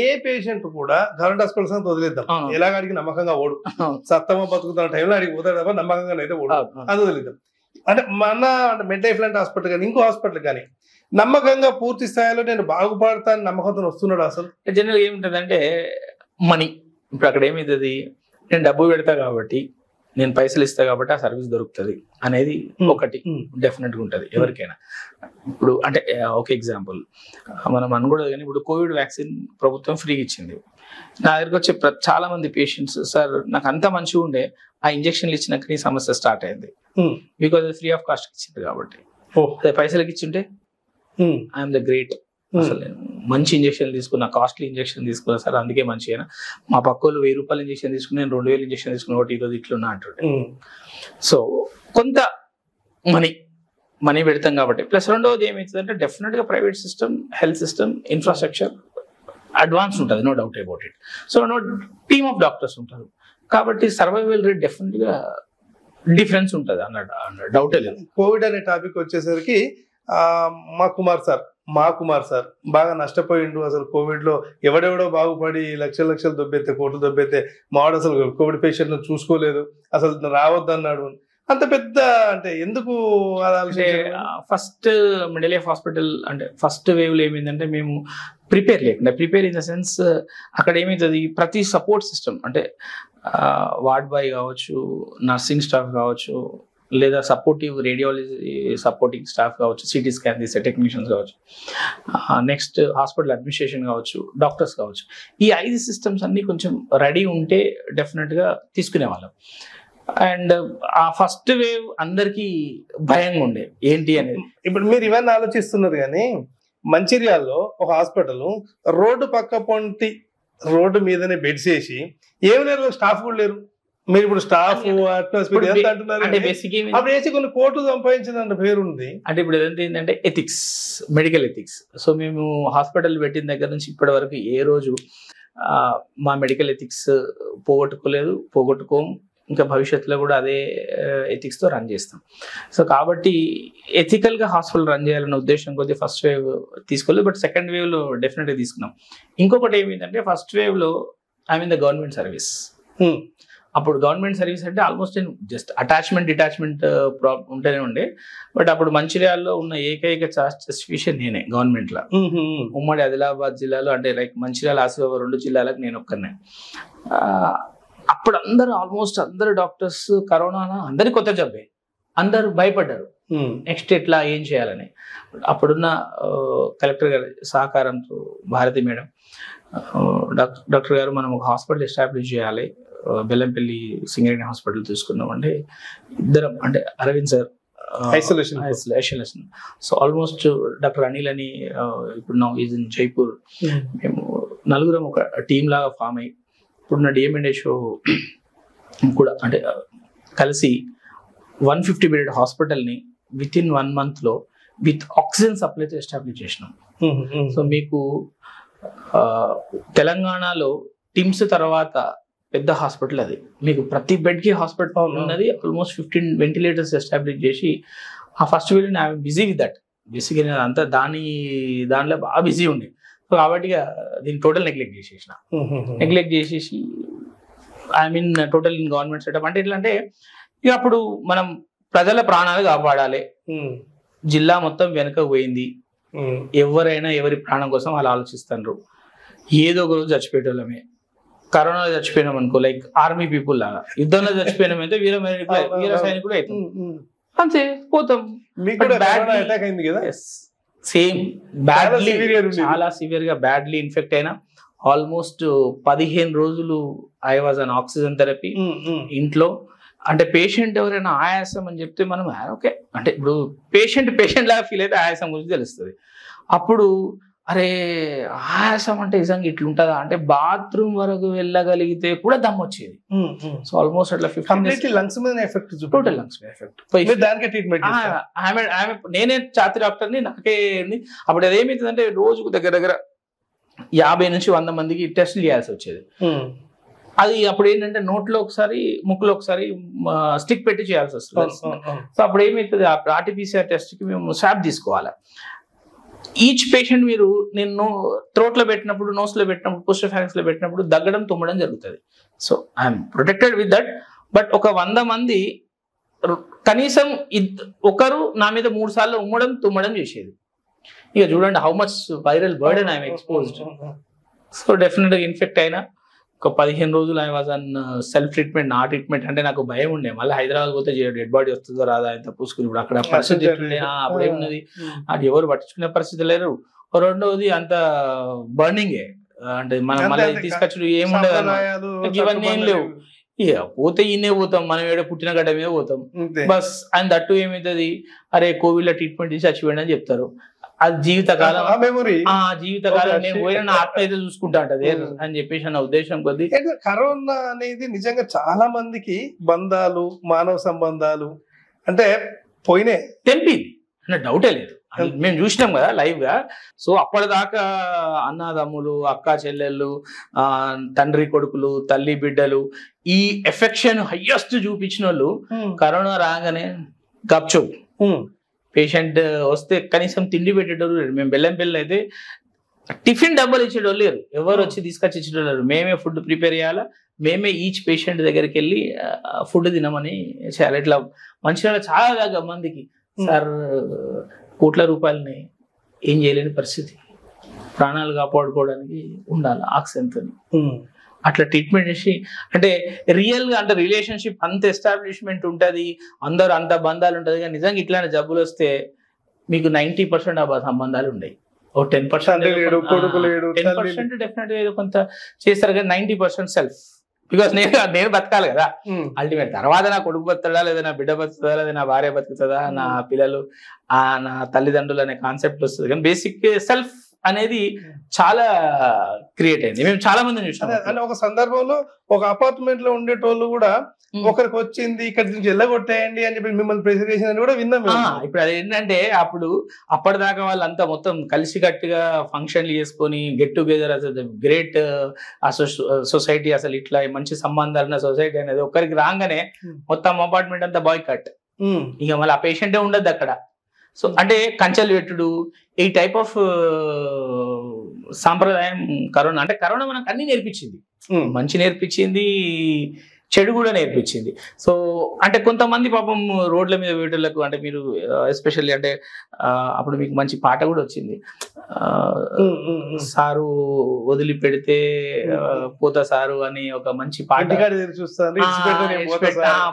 ఏ పేషెంట్ కూడా గవర్నమెంట్ హాస్పిటల్స్ అని వదిలేద్దాం, ఎలాగ అడిగి నమ్మకంగా ఓడు, సత్తమ బతుకుతున్న టైంలో అడిగి పోతాడు తప్ప నమ్మకంగా అయితే ఓడు, అది వదిలేద్దాం. అంటే మన మెంటల్ లైఫ్ లాంటి హాస్పిటల్ కానీ ఇంకో హాస్పిటల్ కానీ నమ్మకంగా పూర్తి స్థాయిలో నేను బాగుపడతాను నమ్మకంతో వస్తున్నాడు. అసలు జనరల్ ఏముంటదంటే మనీ. ఇప్పుడు అక్కడ ఏమవుతుంది, నేను డబ్బు పెడతా కాబట్టి, నేను పైసలు ఇస్తా కాబట్టి ఆ సర్వీస్ దొరుకుతుంది అనేది ఒకటి డెఫినెట్ గా ఉంటుంది ఎవరికైనా. ఇప్పుడు అంటే ఒక ఎగ్జాంపుల్ మనం అనకూడదు కానీ, ఇప్పుడు కోవిడ్ వ్యాక్సిన్ ప్రభుత్వం ఫ్రీగా ఇచ్చింది. నా దగ్గరకు వచ్చే చాలా మంది పేషెంట్స్, సార్ నాకు అంత మంచిగా ఉండే, ఆ ఇంజక్షన్లు ఇచ్చినాక నీ సమస్య స్టార్ట్ అయింది, బికాజ్ అది ఫ్రీ ఆఫ్ కాస్ట్ ఇచ్చింది కాబట్టి. అదే పైసలకి ఇచ్చింటే ఐఎమ్ ద గ్రేట్, అసలు నేను మంచి ఇంజక్షన్ తీసుకున్నా, కాస్ట్లీ ఇంజక్షన్ తీసుకున్నా సార్, అందుకే మంచిగా. మా పక్కోళ్ళు 1000 రూపాయలు ఇంజక్షన్ తీసుకుని నేను 2000 ఇంజక్షన్ తీసుకున్నా, ఒకటి ఈరోజు ఇట్లున్నా అంటుండే. సో కొంత మనీ పెడతాం కాబట్టి. ప్లస్ రెండవది ఏమవుతుందంటే, డెఫినెట్ గా private system, health system, infrastructure advance ఉంటుంది, no doubt about it. So no team of doctors ఉంటారు కాబట్టి సర్వైవల్ రేట్ డెఫినెట్ గా డిఫరెన్స్ ఉంటుంది అన్న డౌటే లేదు. కోవిడ్ అనే టాపిక్ వచ్చేసరికి మా కుమార్ సార్ బాగా నష్టపోయిండు. అసలు కోవిడ్ లో ఎవడెవడో బాగుపడి లక్షలు దొబ్బెత్తే, కోట్లు దొబ్బెత్తే, మావాడు అసలు కోవిడ్ పేషెంట్ చూసుకోలేదు, అసలు రావద్దన్నాడు. అంత పెద్ద అంటే ఎందుకు ఫస్ట్ మిడిల్ లైఫ్ హాస్పిటల్ అంటే ఫస్ట్ వేవ్ లో ఏమైందంటే, మేము ప్రిపేర్ ఇన్ ద సెన్స్, అక్కడ ఏమవుతుంది, ప్రతి సపోర్ట్ సిస్టమ్ అంటే వార్డ్ బాయ్ కావచ్చు, నర్సింగ్ స్టాఫ్ కావచ్చు, లేదా సపోర్టివ్ రేడియాలజీ సపోర్టింగ్ స్టాఫ్ కావచ్చు, సిటీ స్కాన్ తీసే టెక్నీషియన్స్ కావచ్చు, నెక్స్ట్ హాస్పిటల్ అడ్మినిస్ట్రేషన్ కావచ్చు, డాక్టర్స్ కావచ్చు, ఈ 5 సిస్టమ్స్ అన్ని కొంచెం రెడీ ఉంటే డెఫినెట్ గా తీసుకునే వాళ్ళం. అండ్ ఆ ఫస్ట్ వేవ్ అందరికి భయంగా ఉండే ఏంటి అనేది. ఇప్పుడు మీరు ఇవన్నీ ఆలోచిస్తున్నారు కానీ, మంచిర్యాలలో ఒక హాస్పిటల్ రోడ్డు పక్క పొంటి రోడ్డు మీదనే బెడ్స్ వేసి ఏమి లేరు, స్టాఫ్ కూడా లేరు. మీరు ఇప్పుడు స్టాఫ్ అట్మాస్ఫియర్ ఎంత అంటున్నారు, అప్పుడు వేసి కొన్ని కోట్లు సంపాదించిన పేరు ఉంది. అంటే ఇప్పుడు ఏంటంటే ఎథిక్స్, మెడికల్ ఎథిక్స్. సో మేము హాస్పిటల్ పెట్టిన దగ్గర నుంచి ఇప్పటి వరకు ఏ రోజు మా మెడికల్ ఎథిక్స్ పోగొట్టుకోము. ఇంకా భవిష్యత్తులో కూడా అదే ఎథిక్స్ తో రన్ చేస్తాం. సో కాబట్టి ఎథికల్ గా హాస్పిటల్ రన్ చేయాలన్న ఉద్దేశం కొద్దిగా ఫస్ట్ వేవ్ తీసుకోలేదు, బట్ సెకండ్ వేవ్ లో డెఫినెట్ గా తీసుకున్నాం. ఇంకొకటి ఏమైందంటే, ఫస్ట్ వేవ్ లో I mean the government service. అప్పుడు గవర్నమెంట్ సర్వీస్ అంటే ఆల్మోస్ట్ నేను జస్ట్ డిటాచ్మెంట్ ఉంటేనే ఉండే. బట్ అప్పుడు మంచిర్యాలలో ఉన్న ఏకైక జస్టిఫికేషన్ నేనే గవర్నమెంట్ లో. ఉమ్మడి ఆదిలాబాద్ జిల్లాలో అంటే లైక్ మంచిర్యాల, ఆసిఫాబాద్ 2 జిల్లాలకు నేను ఒక్కనే. అప్పుడు ఆల్మోస్ట్ అందరు డాక్టర్స్ కరోనా అందరికి కొత్త జబ్బే, అందరు భయపడ్డారు నెక్స్ట్ ఎట్లా ఏం చేయాలని. అప్పుడున్న కలెక్టర్ గారి సహకారంతో భారతి మేడం, డాక్టర్ గారు మనం ఒక హాస్పిటల్ ఎస్టాబ్లిష్ చేయాలి, బెల్లంపల్లి సింగరేణి హాస్పిటల్ తీసుకున్నామంటే ఇద్దరం, అంటే Aravind sir isolation. So almost doctor Anil అని ఇప్పుడు నా ఈజ్ ఇన్ జైపూర్, మేము నలుగురం ఒక టీమ్ లాగా ఫామ్ అయ్యి ఇప్పుడున్న డిఎంఎన్ఏ షో కూడా అంటే కలిసి 150 బెడెడ్ హాస్పిటల్ని విత్ ఇన్ 1 month లో విత్ ఆక్సిజన్ సప్లైతో ఎస్టాబ్లిష్ చేసినాం. సో మీకు తెలంగాణలో టిమ్స్ తర్వాత పెద్ద హాస్పిటల్ అది, మీకు ప్రతి బెడ్కి హాస్పిటల్ ఉన్నది. ఆల్మోస్ట్ 15 వెంటిలేటర్స్ ఎస్టాబ్లిష్ చేసి ఆ first week I busy with that. బేసిక్గా అంతా దానిలో బాగా బిజీ ఉండే. సో కాబట్టి దీన్ని టోటల్ నెగ్లెక్ట్ చేసేసి I mean total in government setup. అంటే ఎట్లా అంటే, ఇక అప్పుడు మనం ప్రజల ప్రాణాలు కాపాడాలి, జిల్లా మొత్తం వెనక పోయింది, ఎవరైనా ఎవరి ప్రాణం కోసం వాళ్ళు ఆలోచిస్తున్నారు, ఏదో ఒక రోజు చచ్చిపోయేటోళ్ళమే. కరోనాలో చచ్చిపోయినాం అనుకో, లైక్ ఆర్మీ పీపుల్ లాగా యుద్ధంలో చచ్చిపోయినామైతే వీర సైనికుడు అవుతాం, అంతే పోతాం. సేమ్ బ్యాడ్లీ, చాలా సివియర్ గా బ్యాడ్లీ ఇన్ఫెక్ట్ అయినా ఆల్మోస్ట్ 15 రోజులు I was an oxygen therapy ఇంట్లో. అంటే పేషెంట్ ఎవరైనా ఆయాసం అని చెప్తే మనం ఓకే అంటే ఇప్పుడు పేషెంట్ లాగా ఫీల్ అయితే ఆయాసం గురించి తెలుస్తుంది. అప్పుడు అరే ఆయాసం అంటే నిజంగా ఇట్లుంటుందా అంటే బాత్రూమ్ వరకు వెళ్ళగలిగితే కూడా దమ్ వచ్చేది. సో ఆల్మోస్ట్ అట్లా 15 లంగ్స్ మీద ఎఫెక్ట్, టోటల్ లంగ్స్ మీద ఎఫెక్ట్. నేనే ఛాతీ డాక్టర్ని, నాకే అప్పుడు అదేమైతుంది అంటే రోజుకు దగ్గర 50 నుంచి 100 మందికి టెస్టులు చేయాల్సి వచ్చేది. అది అప్పుడు ఏంటంటే నోట్లో ఒకసారి ముక్కులో ఒకసారి స్టిక్ పెట్టి చేయాల్సి వస్తుంది. సో అప్పుడు ఏమవుతుంది, ఆర్టీపీసీఆర్ టెస్ట్ కి మేము స్వాబ్ తీసుకోవాలి. ఈచ్ పేషెంట్ మీరు నేను థ్రోట్ లో పెట్టినప్పుడు, నోస్ లో పెట్టినప్పుడు, పోస్టోఫారింక్స్ లో పెట్టినప్పుడు దగ్గడం తుమ్మడం జరుగుతుంది. So I'm protected with that. But ఒక 100 మంది కనీసం ఒకరు నా మీద 3 సార్లు ఉమ్మడం తుమ్మడం చేసేది. ఇక చూడండి how much viral burden I'm exposed. So డెఫినెట్గా ఇన్ఫెక్ట్ అయినా ఒక 15 రోజులు I was an self treatment. నా ట్రీట్మెంట్ అంటే నాకు భయం ఉండే, మళ్ళీ హైదరాబాద్ పోతే డెడ్ బాడీ వస్తుందో రాదా ఇంత పూసుకుని. ఇప్పుడు అక్కడ పరిస్థితి అప్పుడు ఏమున్నది, అది ఎవరు పట్టించుకునే పరిస్థితి లేరు. రెండవది అంత బర్నింగే, అంటే మనం మళ్ళీ తీసుకొచ్చి ఏముండదు, ఇవన్నీ ఏం లేవు. ఇక పోతే ఈయనే పోతాం, మనం ఏదో పుట్టిన గడ్డ మీద పోతాం బస్. అండ్ దట్టు ఏమవుతుంది, అరే కోవిడ్ లో ట్రీట్మెంట్ చేసి చచ్చిపోయింది అని చెప్తారు. అది జీవితకాలం నేను పోయిన నా ఆత్మ అయితే చూసుకుంటా ఉంటది అని చెప్పేసి నా ఉద్దేశం కొద్ది. కరోనా అనేది నిజంగా చాలా మందికి బంధాలు, మానవ సంబంధాలు అంటే పోయినాయి, తెంపింది అన్న డౌటే లేదు. మేము చూసినాం కదా లైవ్ గా. సో అప్పటిదాకా అన్నదమ్ములు, అక్క చెల్లెళ్ళు, తండ్రి కొడుకులు, తల్లి బిడ్డలు ఈ ఎఫెక్షన్ హయ్యెస్ట్ చూపించిన వాళ్ళు కరోనా రాగానే గప్చు. పేషెంట్ వస్తే కనీసం తిండి పెట్టేటోళ్ళు లేరు. మేము బెల్లంపల్లి అయితే టిఫిన్ డబ్బాలు ఇచ్చేటోళ్ళు లేరు, ఎవరు వచ్చి తీసుకొచ్చి ఇచ్చేటోళ్ళు లేరు. మేమే ఫుడ్ ప్రిపేర్ చేయాలా, మేమే ఈచ్ పేషెంట్ దగ్గరికి వెళ్ళి ఫుడ్ తినమని చేయాలి. ఇట్లా మంచిగా చాలా దగ్గర మందికి సార్ కోట్ల రూపాయలని ఏం చేయలేని పరిస్థితి, ప్రాణాలు కాపాడుకోవడానికి ఉండాలి ఆక్సిజన్తో. అట్లా ట్రీట్మెంట్ చేసి అంటే రియల్ గా అంటే రిలేషన్షిప్ అంత ఎస్టాబ్లిష్మెంట్ ఉంటుంది, అందరు అంత బంధాలు ఉంటుంది. కానీ నిజంగా ఇట్లాంటి జబ్బులు వస్తే మీకు 90% ఆ సంబంధాలు ఉన్నాయి. ఓ 10% డెఫినెట్ గా ఏదో కొంత చేస్తారు, కానీ 90% సెల్ఫ్. బికాస్ నేను బతకాలి కదా అల్టిమేట్. తర్వాత నా కొడుకు బతుకుతాడా, లేదా నా బిడ్డ బతుకుతుందా, లేదా నా భార్య బతుకుతుందా, నా పిల్లలు, నా తల్లిదండ్రులు అనే కాన్సెప్ట్ వస్తుంది. కానీ బేసిక్ సెల్ఫ్ అనేది చాలా క్రియేట్ అయింది. మేము చాలా మందిని చూసాం. అంటే ఒక సందర్భంలో ఒక అపార్ట్మెంట్ లో ఉండేటోళ్ళు కూడా ఒకరికి వచ్చింది ఇక్కడ నుంచి వెళ్ళగొట్టేయండి అని చెప్పి మిమ్మల్ని ప్రెషర్ చేసిందని కూడా విన్నాం. ఇప్పుడు అది ఏంటంటే అప్పటిదాకా వాళ్ళంతా మొత్తం కలిసికట్టుగా ఫంక్షన్లు చేసుకొని గెట్ టుగెదర్ అసలు గ్రేట్ సొసైటీ, అసలు ఇట్లా మంచి సంబంధాలు ఉన్న సొసైటీ అనేది ఒక్కరికి రాగానే మొత్తం అపార్ట్మెంట్ అంతా బాయ్ కట్. ఇక మళ్ళీ ఆ పేషెంటే ఉండద్దు అక్కడ. సో అంటే కంచెలు పెట్టుడు ఈ టైప్ ఆఫ్ సాంప్రదాయం కరోనా. అంటే కరోనా మనకు అన్ని నేర్పించింది, మంచి నేర్పించింది, చెడు కూడా నేర్పించింది. సో అంటే కొంతమంది పాపం రోడ్ల మీద వేటలకు, అంటే మీరు ఎస్పెషల్లీ అంటే అప్పుడు మీకు మంచి పాట కూడా వచ్చింది, సారు వదిలి పెడితే పోతా సారు అని ఒక మంచి పాట,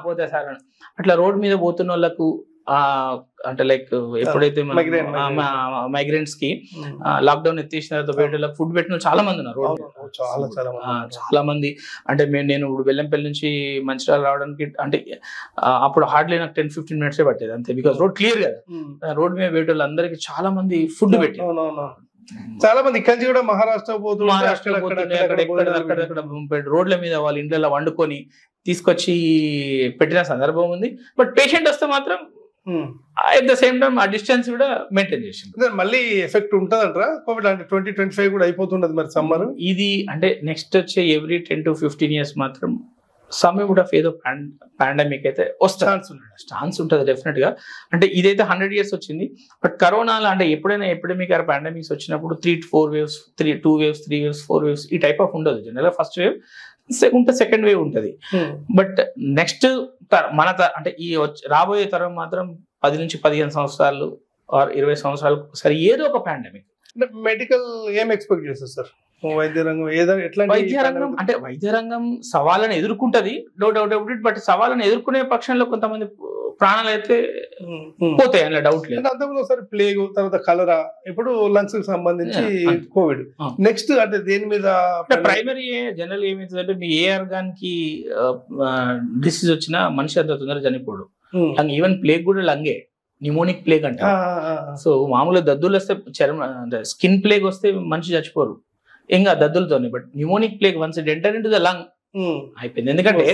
పోతా సారు. అట్లా రోడ్ మీద పోతున్న వాళ్ళకు అంటే లైక్ ఎప్పుడైతే మైగ్రెంట్స్ కి లాక్డౌన్ ఎత్తేసిన తర్వాత వేటలకు ఫుడ్ పెట్టిన చాలా మంది ఉన్నారు రోడ్ మీద, చాలా మంది. అంటే నేను ఇప్పుడు బెల్లంపల్లి నుంచి మంచిర్యాల రావడానికి అంటే అప్పుడు హార్డ్లీ నాకు 10-15 మినిట్సే పట్టేది అంతే, బికాస్ రోడ్ క్లియర్ కదా. రోడ్ మీద వేటోళ్ళు అందరికి చాలా మంది ఫుడ్ పెట్టి, చాలా మంది ఇక్కడ నుంచి కూడా మహారాష్ట్ర రోడ్ల మీద వాళ్ళ ఇండ్లలో వండుకొని తీసుకొచ్చి పెట్టిన సందర్భం ఉంది. బట్ పేషెంట్ వస్తే మాత్రం అట్ ద సేమ్ టైం ఆ డిస్టెన్స్ కూడా మెయింటైన్ చేసింది. మళ్ళీ ఎఫెక్ట్ ఉంటుందంటారా కోవిడ్? అంటే 2025 కూడా అయిపోతుండదు మరి సమ్మర్ ఇది. అంటే నెక్స్ట్ వచ్చే ఎవ్రీ 10 to 15 years మాత్రం సమ్ వుడ్ ఆఫ్ ఏదో పాండమిక్ అయితే ఛాన్స్ ఉంటుంది డెఫినెట్ గా. అంటే ఇదైతే 100 years వచ్చింది. బట్ కరోనాలో అంటే ఎప్పుడైనా ఎపిడమిక్ ఆర్ పాండమిక్స్ వచ్చినప్పుడు 3 to 4 waves, 2 waves, 3 waves, 4 waves ఈ టైప్ ఆఫ్ ఉండదు. General first wave second wave ఉంటుంది. బట్ నెక్స్ట్ మన అంటే ఈ రాబోయే తరం మాత్రం 10 నుంచి 15 సంవత్సరాలు ఆర్ 20 సంవత్సరాలకు ఒకసారి ఏదో ఒక పాండమిక్. మెడికల్ ఏం ఎక్స్పెక్ట్ చేస్తారు సార్? వైద్య రంగం ఏదో ఎట్లాంటి వైద్య రంగం అంటే వైద్య రంగం సవాళ్ళని ఎదుర్కొంటది, no doubt about it. But సవాళ్ళని ఎదుర్కొనే పక్షంలో కొంతమంది ప్రాణాలు అయితే పోతాయి, అందులో డౌట్ లేదు. అంతకుముందు ఒకసారి ప్లేగ్, తర్వాత కలరా, ఇప్పుడు లంగ్స్ కి సంబంధించి కోవిడ్. నెక్స్ట్ అంటే దేని మీద ప్రైమరీ జనరల్ ఏమైతుందంటే మీ ఏ ఆర్గాన్కి డిసీజ్ వచ్చినా మనిషి అంత తొందరగా చనిపోడు. ఈవెన్ ప్లేగ్ కూడా లంగే, న్యూమోనిక్ ప్లేగ్ అంటే. సో మామూలుగా దద్దులు వస్తే స్కిన్ ప్లేగ్ వస్తే మనిషి చచ్చిపోరు ఇంకా దద్దులతోనే. But pneumonic plague once it enter into the lung అయిపోయింది. ఎందుకంటే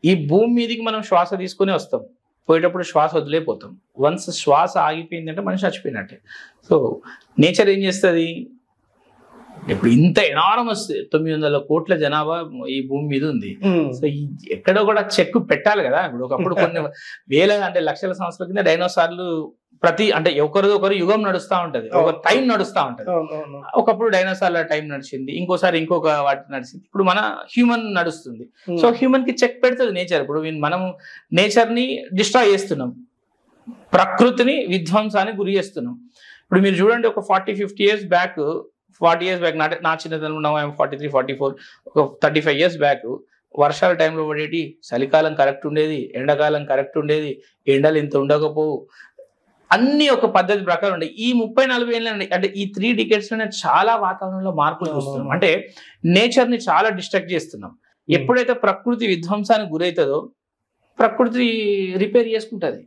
ఈ భూమి మీదకి మనం శ్వాస తీసుకుని వస్తాం, పోయేటప్పుడు శ్వాస వదిలేపోతాం. వన్స్ శ్వాస ఆగిపోయిందంటే మనిషి చచ్చిపోయినట్టే. సో నేచర్ ఏం చేస్తుంది, ఇప్పుడు ఇంత ఎనార్మస్ 900 కోట్ల జనాభా ఈ భూమి మీద ఉంది. సో ఎక్కడో కూడా చెక్ పెట్టాలి కదా. ఇప్పుడు ఒకప్పుడు కొన్ని వేల అంటే లక్షల సంవత్సరాల కింద డైనోసార్లు ప్రతి అంటే ఒకరు యుగం నడుస్తూ ఉంటది, ఒక టైం నడుస్తూ ఉంటది. ఒకప్పుడు డైనోసార్ల టైం నడిచింది, ఇంకోసారి ఇంకొక వాటి నడిచింది, ఇప్పుడు మన హ్యూమన్ నడుస్తుంది. సో హ్యూమన్ కి చెక్ పెడుతుంది నేచర్. ఇప్పుడు మనం నేచర్ ని డిస్ట్రాయ్ చేస్తున్నాం, ప్రకృతిని విధ్వంసానికి గురి చేస్తున్నాం. ఇప్పుడు మీరు చూడండి, ఒక 40-50 years బ్యాక్, 40 years బ్యాక్, నా చిన్నతనంలో 43, 44, ఒక 35 years బ్యాక్ వర్షాల టైంలో పడేటి, చలికాలం కరెక్ట్ ఉండేది, ఎండాకాలం కరెక్ట్ ఉండేది, ఎండలు ఇంత ఉండకపోవు, అన్ని ఒక పద్ధతి ప్రకారం ఉండే. ఈ 30-40 ఏళ్ళ అంటే ఈ 3 decades లోనే చాలా వాతావరణంలో మార్పులు చూస్తున్నాం. అంటే నేచర్ ని చాలా డిస్ట్రాక్ట్ చేస్తున్నాం. ఎప్పుడైతే ప్రకృతి విధ్వంసానికి గురవుతుందో ప్రకృతి రిపేర్ చేసుకుంటది.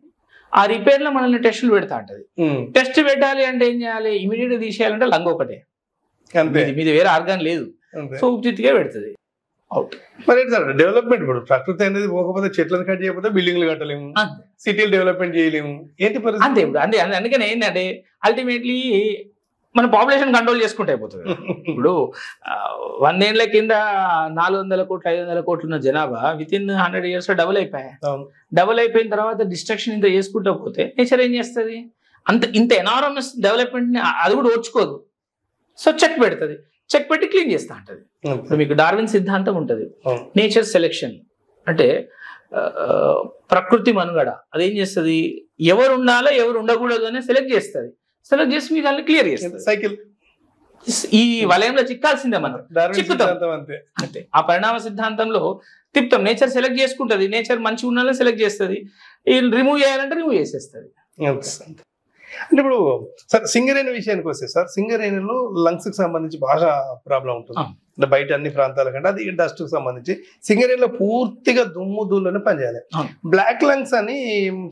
ఆ రిపేర్ లో మనల్ని టెస్టులు పెడతా ఉంటది. టెస్ట్ పెట్టాలి అంటే ఏం చేయాలి, ఇమీడియట్ గా తీసేయాలంటే లంగ్ ఒకటే, మీది వేరే ఆర్గాన్ లేదు. సో ఉచితిగా పెడుతుంది అవుట్. మరి సార్ డెవలప్మెంట్, ఇప్పుడు ప్రకృతి అనేది పోకపోతే చెట్లను కట్ చేయకపోతే బిల్డింగ్లు కట్టలేము, సిటీలు డెవలప్మెంట్ చేయలేము, ఏంటి పరిస్థితి? అంతే ఇప్పుడు అంతే. అందుకని ఏంటంటే అల్టిమేట్లీ మన పాపులేషన్ కంట్రోల్ చేసుకుంటే అయిపోతుంది. ఇప్పుడు 100 ఏళ్ల కింద 400 కోట్లు 500 కోట్లు ఉన్న జనాభా వితిన్ 100 years లో డబుల్ అయిపోయాయి. డబుల్ అయిపోయిన తర్వాత డిస్ట్రక్షన్ ఇంత చేసుకుంటూ పోతే నేచర్ ఏం చేస్తుంది, ఇంత ఎనార్మస్ డెవలప్మెంట్ ని అది కూడా ఓర్చుకోదు. సో చెక్ పెడుతుంది, చెక్ పెట్టి క్లీన్ చేస్తా ఉంటది. మీకు డార్విన్ సిద్ధాంతం ఉంటది, నేచర్ సెలెక్షన్ అంటే ప్రకృతి మనుగడ. అదేం చేస్తుంది, ఎవరు ఉండాలో ఎవరు ఉండకూడదు అని సెలెక్ట్ చేస్తుంది. సెలెక్ట్ చేసి మీకు దాన్ని క్లియర్ చేస్తుంది. సైకిల్ ఈ వలయంలో చిక్కాల్సిందే మనం, చిక్కుతాం అంతే. ఆ పరిణామ సిద్ధాంతంలో తిప్పుతాం. నేచర్ సెలెక్ట్ చేసుకుంటది, నేచర్ మంచిగా ఉండాలని సెలెక్ట్ చేస్తుంది, రిమూవ్ చేయాలంటే రిమూవ్ చేసేస్తుంది. అంటే ఇప్పుడు సార్ సింగరేణి విషయానికి వస్తే, సార్ సింగరేణిలో లంగ్స్ కి సంబంధించి బాగా ప్రాబ్లం ఉంటుంది. అంటే బయట అన్ని ప్రాంతాల కంటే అది డస్ట్ కి సంబంధించి సింగరేణిలో పూర్తిగా దుమ్ము ధూళిలోనే పనిచేయాలి. బ్లాక్ లంగ్స్ అని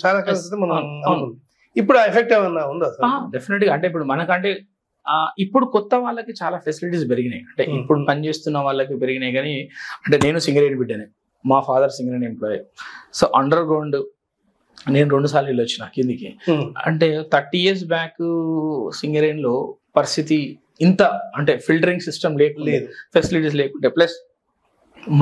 చాలా కలిసి మనం అనుకుంటాం. ఇప్పుడు ఆ ఎఫెక్ట్ ఏమన్నా ఉందా సార్? డెఫినెట్ గా. అంటే ఇప్పుడు మనకంటే ఇప్పుడు కొత్త వాళ్ళకి చాలా ఫెసిలిటీస్ పెరిగినాయి. అంటే ఇప్పుడు పనిచేస్తున్న వాళ్ళకి పెరిగినాయి. కానీ అంటే నేను సింగరేణి బిడ్డనే, మా father Singareni employee. So under ground నేను 2 సార్లు వెళ్ళి వచ్చిన కిందికి. అంటే 30 years బ్యాక్ సింగరేణిలో పరిస్థితి ఇంత అంటే ఫిల్టరింగ్ సిస్టమ్ లేకుండే, ఫెసిలిటీస్ లేకుండే, ప్లస్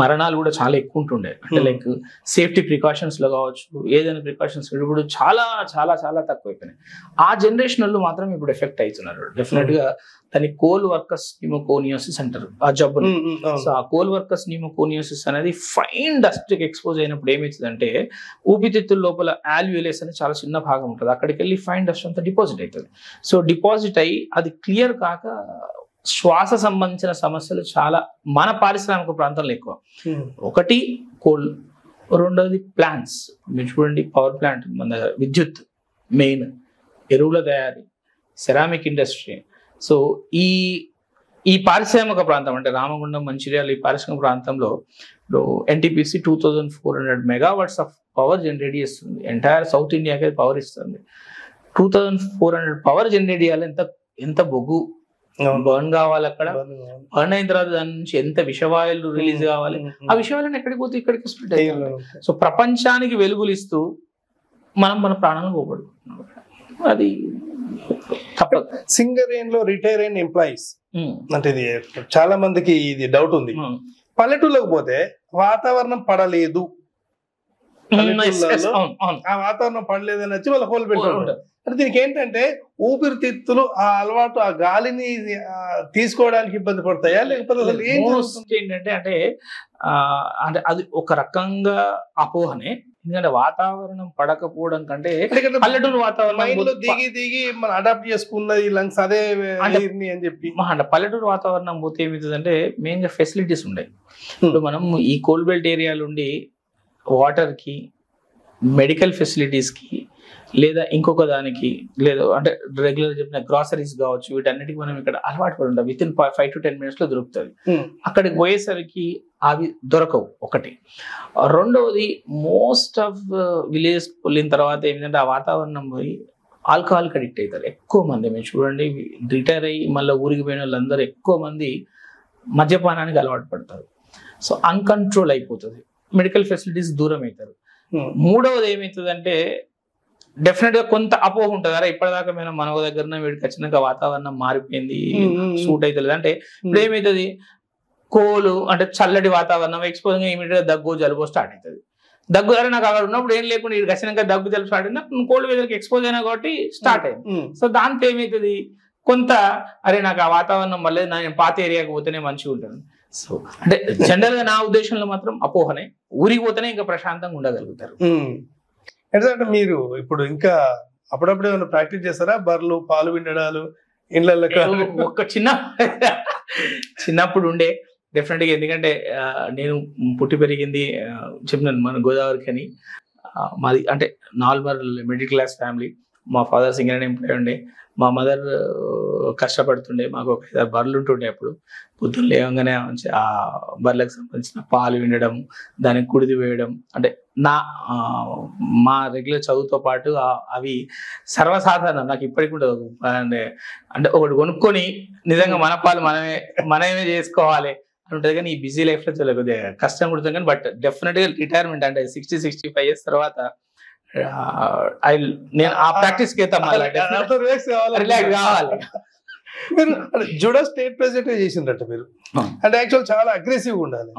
మరణాలు కూడా చాలా ఎక్కువ ఉంటుండే. అంటే లైక్ సేఫ్టీ ప్రికాషన్స్ లో కావచ్చు, ఏదైనా ప్రికాషన్స్ ఇప్పుడు చాలా చాలా చాలా తక్కువ అయిపోయినాయి. ఆ జనరేషన్ వాళ్ళు మాత్రం ఇప్పుడు ఎఫెక్ట్ అవుతున్నారు. డెఫినెట్ గా దాన్ని కోల్ వర్కర్స్ న్యూమోకోనియోసిస్ అంటారు ఆ జబ్బుని. సో ఆ కోల్ వర్కర్స్ న్యూమోకోనియోసిస్ అనేది ఫైన్ డస్ట్ కి ఎక్స్పోజ్ అయినప్పుడు ఏమవుతుందంటే ఊపిరితిత్తుల లోపల ఆల్వియోలేస్ అని చాలా చిన్న భాగం ఉంటుంది, అక్కడికి వెళ్ళి ఫైన్ డస్ట్ అంతా డిపాజిట్ అవుతుంది. సో డిపాజిట్ అయ్యి అది క్లియర్ కాక శ్వాస సంబంధించిన సమస్యలు చాలా మన పారిశ్రామిక ప్రాంతంలో ఎక్కువ. ఒకటి కోల్, రెండోది ప్లాంట్స్. మీరు చూడండి పవర్ ప్లాంట్, మన విద్యుత్ మెయిన్, ఎరువుల తయారీ, సెరామిక్ ఇండస్ట్రీ. సో ఈ పారిశ్రామిక ప్రాంతం అంటే రామగుండం, మంచిర్యాల ఈ పారిశ్రామిక ప్రాంతంలో NTPC 2400 megawatts of power generate చేస్తుంది. ఎంటైర్ సౌత్ ఇండియాకి పవర్ ఇస్తుంది. 2400 పవర్ జనరేట్ చేయాలి. ఎంత బొగ్గు బర్న్ కావాలి, అక్కడ బర్న్ అయిన తర్వాత దాని నుంచి ఎంత విషవాయువులు రిలీజ్ కావాలి, ఆ విషవాయులను ఎక్కడికి పోతే ఇక్కడికి స్ప్లిట్ అయ్యాలి. సో ప్రపంచానికి వెలుగులు ఇస్తూ మనం మన ప్రాణాలను పోగొట్టుకుంటున్నాం. అది తప్పదు. సింగరేణిలో రిటైర్ అయిన ఎంప్లాయీస్ అంటే ఇది చాలా మందికి ఇది డౌట్ ఉంది. పల్లెటూళ్ళకి పోతే వాతావరణం పడలేదు, ఆ వాతావరణం పడలేదని వచ్చి వాళ్ళ హోల్ పెట్టుకుంటారు. అంటే దీనికి ఏంటంటే ఊపిరితిత్తులు ఆ అలవాటు ఆ గాలిని తీసుకోవడానికి ఇబ్బంది పడతాయా, లేకపోతే అసలు ఏంటంటే అంటే అంటే అది ఒక రకంగా అపోహనే. ఎందుకంటే వాతావరణం పడకపోవడం కంటే పల్లెటూరు మైండ్ లో దిగి దిగి మనం అడాప్ట్ చేసుకున్నది లంగ్స్ అదే అని చెప్పి పల్లెటూరు వాతావరణం పోతే ఏమవుతుందంటే మెయిన్ గా ఫెసిలిటీస్ ఉన్నాయి. ఇప్పుడు మనం ఈ కోల్ బెల్ట్ ఏరియాలో ఉండి వాటర్ కి, మెడికల్ ఫెసిలిటీస్ కి, లేదా ఇంకొక దానికి, లేదా అంటే రెగ్యులర్ చెప్పిన గ్రాసరీస్ కావచ్చు, వీటన్నిటికి మనం ఇక్కడ అలవాటు పడి ఉంటాం. విత్ ఇన్ 5 to 10 minutes లో దొరుకుతుంది. అక్కడికి పోయేసరికి అవి దొరకవు ఒకటి. రెండవది మోస్ట్ ఆఫ్ విలేజెస్ వెళ్ళిన తర్వాత ఏంటంటే ఆ వాతావరణం పోయి ఆల్కహాల్కి అడిక్ట్ అవుతారు ఎక్కువ మంది. మీరు చూడండి, రిటైర్ అయ్యి మళ్ళీ ఊరికి పోయిన వాళ్ళందరూ ఎక్కువ మంది మద్యపానానికి అలవాటు పడతారు. సో అన్కంట్రోల్ అయిపోతుంది, మెడికల్ ఫెసిలిటీస్ దూరం అవుతారు. మూడవది ఏమవుతుందంటే డెఫినెట్ గా కొంత అపోహ ఉంటుంది. అరే ఇప్పటిదాకా మేము మన దగ్గర వీడికి వచ్చినాక వాతావరణం మారిపోయింది, సూట్ అవుతుంది అంటే ఇప్పుడు ఏమవుతుంది, కోలు అంటే చల్లటి వాతావరణం ఎక్స్పోజ్ ఇమీడియట్ గా దగ్గు జలుబు స్టార్ట్ అవుతుంది. దగ్గు అరే నాకు అక్కడ ఉన్నప్పుడు ఏం లేకుండా వీడికి వచ్చినాక దగ్గు జలుబు స్టార్ట్ అయింది, కోల్డ్ వెదర్కి ఎక్స్పోజ్ అయినా కాబట్టి స్టార్ట్ అయింది. సో దాంతో ఏమవుతుంది, కొంత అరే నాకు ఆ వాతావరణం వల్ల నేను పాత ఏరియాకి పోతేనే మంచిగా ఉంటుంది. సో అంటే జనరల్ గా నా ఉద్దేశంలో మాత్రం అపోహనే, ఊరికి పోతేనే ఇంకా ప్రశాంతంగా ఉండగలుగుతారు. ఎందుకంటే మీరు ఇప్పుడు ఇంకా అప్పుడప్పుడు ఏమైనా ప్రాక్టీస్ చేస్తారా, బర్రెలు పాలు పిండడాలు ఇండ్లలో? ఒక చిన్నప్పుడు ఉండే డెఫినెట్ గా, ఎందుకంటే నేను పుట్టి పెరిగింది చెప్పినాను మన గోదావరికి అని. మాది అంటే నార్మల్ మిడిల్ క్లాస్ ఫ్యామిలీ. మా ఫాదర్ సింగర్ ఎంప్లాయ్ ఉండే, మా మదర్ కష్టపడుతుండే. మాకు ఒక 5 బర్రెలు ఉంటుండే. అప్పుడు పొద్దున్న లేవగానే ఆ బర్రెలకు సంబంధించిన పాలు వినడం, దానికి కుడిది వేయడం, అంటే మా రెగ్యులర్ చదువుతో పాటు అవి సర్వసాధారణం. నాకు ఇప్పటికి కూడా అంటే ఒకటి కొనుక్కొని నిజంగా మన పాలు మనమే చేసుకోవాలి అని ఉంటుంది. కానీ ఈ బిజీ లైఫ్ లో చాలా కొద్దిగా కష్టం కుడుతుంది. కానీ బట్ డెఫినెట్ గా రిటైర్మెంట్ అంటే 60-65 years తర్వాత నేను ఆ ప్రాక్టీస్ కి రిలాక్స్ కావాలి. మీరు జుడో స్టేట్ ప్రెసిడెంట్ చేసిండ్రట మీరు, అంటే యాక్చువల్ చాలా అగ్రెసివ్ ఉండాలి.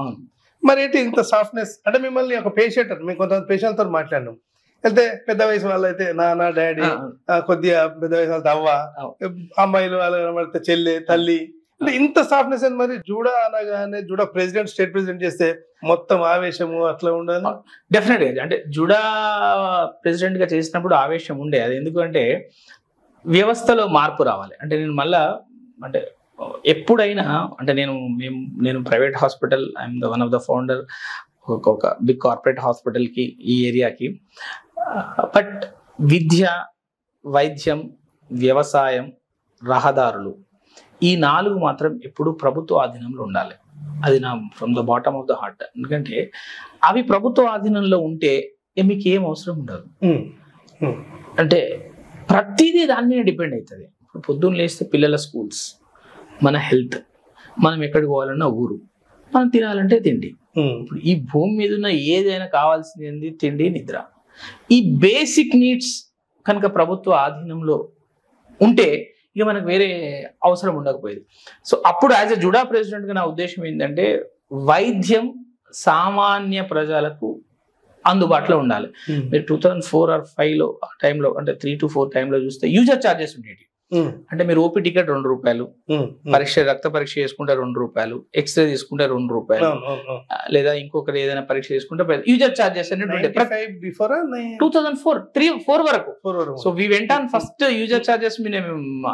మరి ఏంటి ఇంత సాఫ్ట్నెస్? అంటే మిమ్మల్ని ఒక పేషెంట్, మేము కొంతమంది పేషెంట్ తో మాట్లాడినాం, వెళ్తే పెద్ద వయసు వాళ్ళు అయితే నాన్న డాడీ, కొద్దిగా పెద్ద వయసు వాళ్ళతో అవ్వ, అమ్మాయిలు వాళ్ళు కనబడితే చెల్లి తల్లి, అంటే ఇంత సాఫ్ట్నెస్ అని. మరి జూడా అనగానే జూడా ప్రెసిడెంట్ స్టేట్ ప్రెసిడెంట్ చేస్తే మొత్తం ఆవేశము అట్లా ఉండాలి. డెఫినెట్ గా అంటే జూడా ప్రెసిడెంట్ గా చేసినప్పుడు ఆవేశం ఉండే. అది ఎందుకంటే వ్యవస్థలో మార్పు రావాలి. అంటే నేను మళ్ళా అంటే ఎప్పుడైనా అంటే నేను private hospital, I'm the one of the founder ఒక బిగ్ కార్పొరేట్ హాస్పిటల్ కి ఈ ఏరియాకి. బట్ విద్య, వైద్యం, వ్యవసాయం, రహదారులు, ఈ 4 మాత్రం ఎప్పుడు ప్రభుత్వ ఆధీనంలో ఉండాలి. అది నా from the bottom of the heart. ఎందుకంటే అవి ప్రభుత్వ ఆధీనంలో ఉంటే మీకు ఏం అవసరం ఉండదు. అంటే ప్రతిదీ దాని మీద డిపెండ్ అవుతుంది. ఇప్పుడు పొద్దున్న లేస్తే పిల్లల స్కూల్స్, మన హెల్త్, మనం ఎక్కడికి పోవాలన్నా ఊరు, మనం తినాలంటే తిండి. ఇప్పుడు ఈ భూమి మీద ఉన్న ఏదైనా కావాల్సింది తిండి, నిద్ర. ఈ బేసిక్ నీడ్స్ కనుక ప్రభుత్వ ఆధీనంలో ఉంటే ఇక మనకు వేరే అవసరం ఉండకపోయేది. సో అప్పుడు యాజ్ ఎ జుడా ప్రెసిడెంట్గా నా ఉద్దేశం ఏంటంటే వైద్యం సామాన్య ప్రజలకు అందుబాటులో ఉండాలి. మీరు 2004 or 2005 ఆ టైంలో, అంటే 3 to 4 టైంలో చూస్తే యూజర్ ఛార్జెస్ ఉండేవి. అంటే మీరు ఓపీ టికెట్ ₹2, రక్త పరీక్ష చేసుకుంటే ₹2, ఎక్స్రే తీసుకుంటే ₹2, లేదా ఇంకొకటి ఏదైనా పరీక్ష చేసుకుంటే యూజర్ ఛార్జెస్ అనేటువంటి 2004 వరకు. So we went on first user charges మీద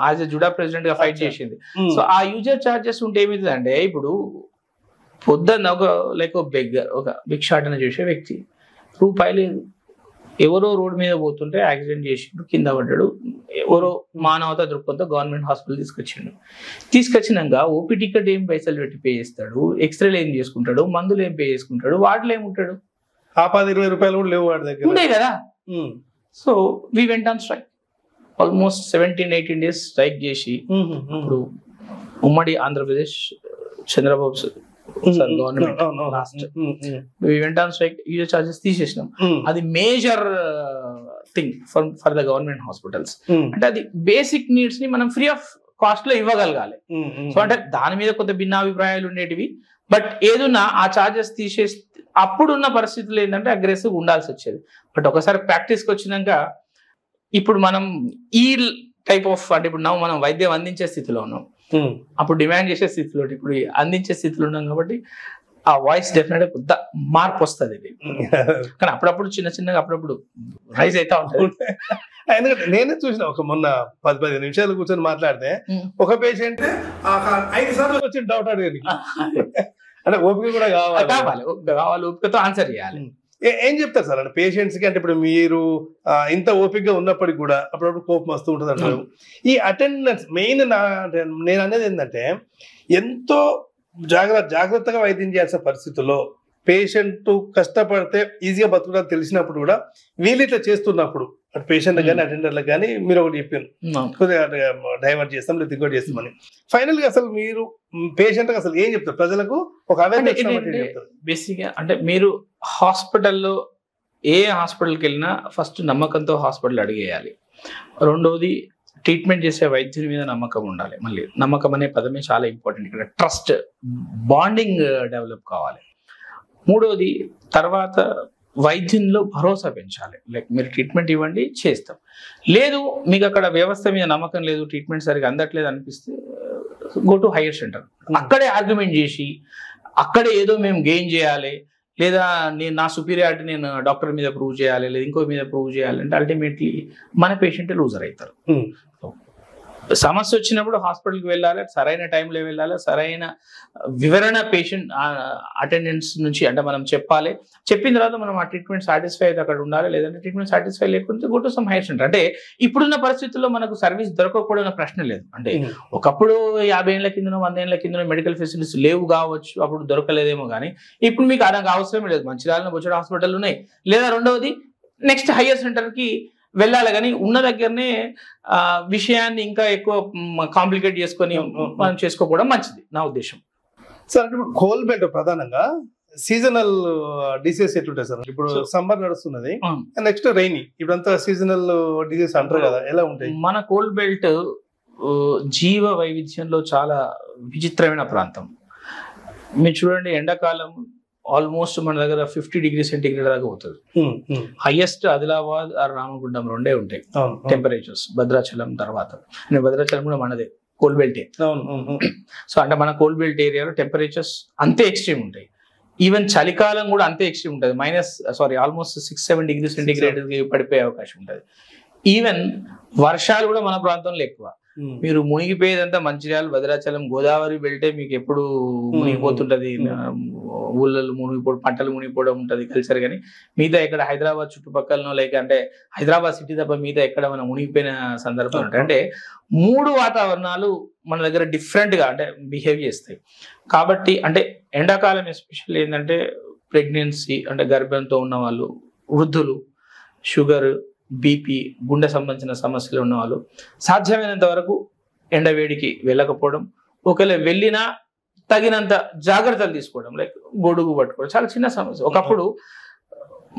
యాజ్ ఎ జుడా ప్రెసిడెంట్ గా ఫైట్ చేసింది. సో ఆ యూజర్ ఛార్జెస్ ఉంటే ఏమవుతుందంటే, ఇప్పుడు పొద్దున్న ఒక బిగ్ షాట్ అని చేసే వ్యక్తి ₹1 ఎవరో రోడ్డు మీద పోతుంటే యాక్సిడెంట్ చేసిండు, కింద పడ్డాడు, ఎవరో మానవతా దృక్పథంతో గవర్నమెంట్ హాస్పిటల్ తీసుకొచ్చినాక ఓపీ టికెట్ ఏం పైసలు పెట్టి పే చేస్తాడు, ఎక్స్రేలు ఏం చేసుకుంటాడు, మందులు ఏం పే చేసుకుంటాడు, వాటిలో ఏముంటాడు, ₹10-20 కూడా లేవు వాడి దగ్గర ఉండే కదా. So we went on strike, almost 17-18 days strike చేసి ఇప్పుడు ఉమ్మడి Andhra Pradesh Chandrababu government last went strike user charges తీసేసినాం. అది major thing for the government hospitals. అంటే అది బేసిక్ నీడ్స్ ని మనం ఫ్రీ ఆఫ్ కాస్ట్ లో ఇవ్వగలగాలి. సో అంటే దాని మీద కొంత భిన్నాభిప్రాయాలు ఉండేటివి. బట్ ఏదున్నా ఆ ఛార్జెస్ తీసేసి అప్పుడున్న పరిస్థితులు ఏంటంటే అగ్రెసివ్ ఉండాల్సి వచ్చేది. బట్ ఒకసారి ప్రాక్టీస్కి వచ్చినాక ఇప్పుడు మనం ఈ టైప్ ఆఫ్ అంటే ఇప్పుడు మనం వైద్యం అందించే స్థితిలో ఉన్నాం, అప్పుడు డిమాండ్ చేసే స్థితిలో ఇప్పుడు అందించే స్థితిలో ఉన్నాం. కాబట్టి ఆ వాయిస్ డెఫినెట్ కొద్ద మార్పు వస్తుంది ఇది. కానీ అప్పుడప్పుడు చిన్నగా అప్పుడప్పుడు రైజ్ అవుతా ఉంటుంది. ఎందుకంటే నేనే చూసిన ఒక మొన్న 10-15 నిమిషాలు కూర్చొని మాట్లాడితే ఒక పేషెంట్ 5 సార్లు వచ్చిన డౌట్ అడిగారు. అంటే ఓపిక కూడా కావాలి, ఓపికతో ఆన్సర్ చేయాలి. ఏం చెప్తారు సార్ అంటే పేషెంట్స్ కి? అంటే ఇప్పుడు మీరు ఇంత ఓపికగా ఉన్నప్పటికీ కూడా అప్పుడప్పుడు కోపం వస్తూ ఉంటుంది అంటారు. ఈ అటెండెన్స్ మెయిన్ నేను అనేది ఏంటంటే ఎంతో జాగ్రత్తగా వైద్యం చేయాల్సిన పరిస్థితుల్లో పేషెంట్ కష్టపడితే ఈజీగా బతుకుతారు తెలిసినప్పుడు కూడా వీళ్ళు ఇట్లా చేస్తున్నప్పుడు అటు పేషెంట్ కానీ అటెండర్లకు కానీ మీరు ఒకటి చెప్పాను, కొద్దిగా డైవర్ట్ చేస్తాం లేదా ఇంకోటి చేస్తామని. ఫైనల్ గా అసలు మీరు పేషెంట్ కి అసలు ఏం చెప్తారు? ప్రజలకు ఒక అవేర్నెస్ చెప్తారు. బేసిక్ గా అంటే మీరు హాస్పిటల్లో ఏ హాస్పిటల్కి వెళ్ళినా ఫస్ట్ నమ్మకంతో హాస్పిటల్ అడిగేయాలి. రెండోది ట్రీట్మెంట్ చేసే వైద్యుని మీద నమ్మకం ఉండాలి. మళ్ళీ నమ్మకం అనే పదమే చాలా ఇంపార్టెంట్ ఇక్కడ. ట్రస్ట్, బాండింగ్ డెవలప్ కావాలి. మూడోది తర్వాత వైద్యంలో భరోసా పెంచాలి. లైక్ మీరు ట్రీట్మెంట్ ఇవ్వండి, చేస్తాం. లేదు మీకు అక్కడ వ్యవస్థ మీద నమ్మకం లేదు, ట్రీట్మెంట్ సరిగా అందట్లేదు అనిపిస్తే గో టు హైయర్ సెంటర్. అక్కడే ఆర్గ్యుమెంట్ చేసి అక్కడే ఏదో మేము గెయిన్ చేయాలి, లేదా నేను నా సుపీరియారిటీ నేను డాక్టర్ మీద ప్రూవ్ చేయాలి, లేదా ఇంకో మీద ప్రూవ్ చేయాలి అంటే అల్టిమేట్లీ మన పేషెంట్ లూజర్ అవుతారు. సమస్య వచ్చినప్పుడు హాస్పిటల్కి వెళ్ళాలి, సరైన టైంలో వెళ్ళాలి, సరైన వివరణ పేషెంట్ అటెండెన్స్ నుంచి అంటే మనం చెప్పాలి. చెప్పిన తర్వాత మనం ఆ ట్రీట్మెంట్ సాటిస్ఫై అయితే అక్కడ ఉండాలి, లేదంటే ట్రీట్మెంట్ సాటిస్ఫై లేకపోతే go to some hire centre. అంటే ఇప్పుడున్న పరిస్థితుల్లో మనకు సర్వీస్ దొరకకపోవడం ప్రశ్న లేదు. అంటే ఒకప్పుడు 50 ఏళ్ల కిందనో 100 ఏళ్ల కిందనో మెడికల్ ఫెసిలిటీస్ లేవు కావచ్చు, అప్పుడు దొరకలేదేమో. కానీ ఇప్పుడు మీకు అలాగ అవసరమే లేదు. మంచిర్యాలలో బొచ్చడ హాస్పిటల్ ఉన్నాయి. లేదా రెండవది నెక్స్ట్ హైయర్ సెంటర్కి వెళ్ళాలి. కానీ ఉన్న దగ్గరనే విషయాన్ని ఇంకా ఎక్కువ కాంప్లికేట్ చేసుకొని మనం చేసుకోకపోవడం మంచిది నా ఉద్దేశం. సార్ అంటే ఇప్పుడు కోల్డ్ బెల్ట్ ప్రధానంగా సీజనల్ డిసీజెస్ ఎట్లుంటాయి సార్? ఇప్పుడు సమ్మర్ నడుస్తున్నది, నెక్స్ట్ రైనీ, ఇప్పుడంతా సీజనల్ డిసీజెస్ అంటారు కదా, ఎలా ఉంటాయి? మన కోల్డ్ బెల్ట్ జీవ వైవిధ్యంలో చాలా విచిత్రమైన ప్రాంతం. మీరు చూడండి, ఎండాకాలం ఆల్మోస్ట్ మన దగ్గర 50 డిగ్రీ సెంటీగ్రేడ్ దాకా పోతుంది. హైయెస్ట్ ఆదిలాబాద్ ఆర్ రామగుండం రెండే ఉంటాయి టెంపరేచర్స్, భద్రాచలం తర్వాత. భద్రాచలం కూడా మనదే కోల్డ్ బెల్ట్. సో అంటే మన కోల్డ్ బెల్ట్ ఏరియాలో టెంపరేచర్స్ అంతే ఎక్స్ట్రీమ్ ఉంటాయి. ఈవెన్ చలికాలం కూడా అంతే ఎక్స్ట్రీమ్ ఉంటుంది. ఆల్మోస్ట్ 6-7 డిగ్రీ సెంటీగ్రేడ్ పడిపోయే అవకాశం ఉంటుంది. ఈవెన్ వర్షాలు కూడా మన ప్రాంతంలో ఎక్కువ. మీరు మునిగిపోయేదంతా మంచిర్యాల, భద్రాచలం, గోదావరి బెల్టే మీకు ఎప్పుడు మునిగిపోతుంటది. ఊళ్ళలో మునిగిపోవడం, పంటలు మునిగిపోవడం ఉంటుంది కల్చర్. కానీ మిగతా ఇక్కడ హైదరాబాద్ చుట్టుపక్కలనో లేక అంటే హైదరాబాద్ సిటీ తప్ప మిగతా ఎక్కడ మనం మునిగిపోయిన సందర్భాలు ఉంటాయి. అంటే 3 వాతావరణాలు మన దగ్గర డిఫరెంట్ గా అంటే బిహేవ్ చేస్తాయి. కాబట్టి అంటే ఎండాకాలం ఎస్పెషల్లీ ఏంటంటే ప్రెగ్నెన్సీ అంటే గర్భంతో ఉన్న వాళ్ళు, వృద్ధులు, షుగర్, బీపీ, గుండె సంబంధించిన సమస్యలు ఉన్న వాళ్ళు సాధ్యమైనంత వరకు ఎండవేడికి వెళ్ళకపోవడం. ఒకవేళ వెళ్ళినా తగినంత జాగ్రత్తలు తీసుకోవడం. లైక్ గొడుగు పట్టుకోవడం చాలా చిన్న సమస్య. ఒకప్పుడు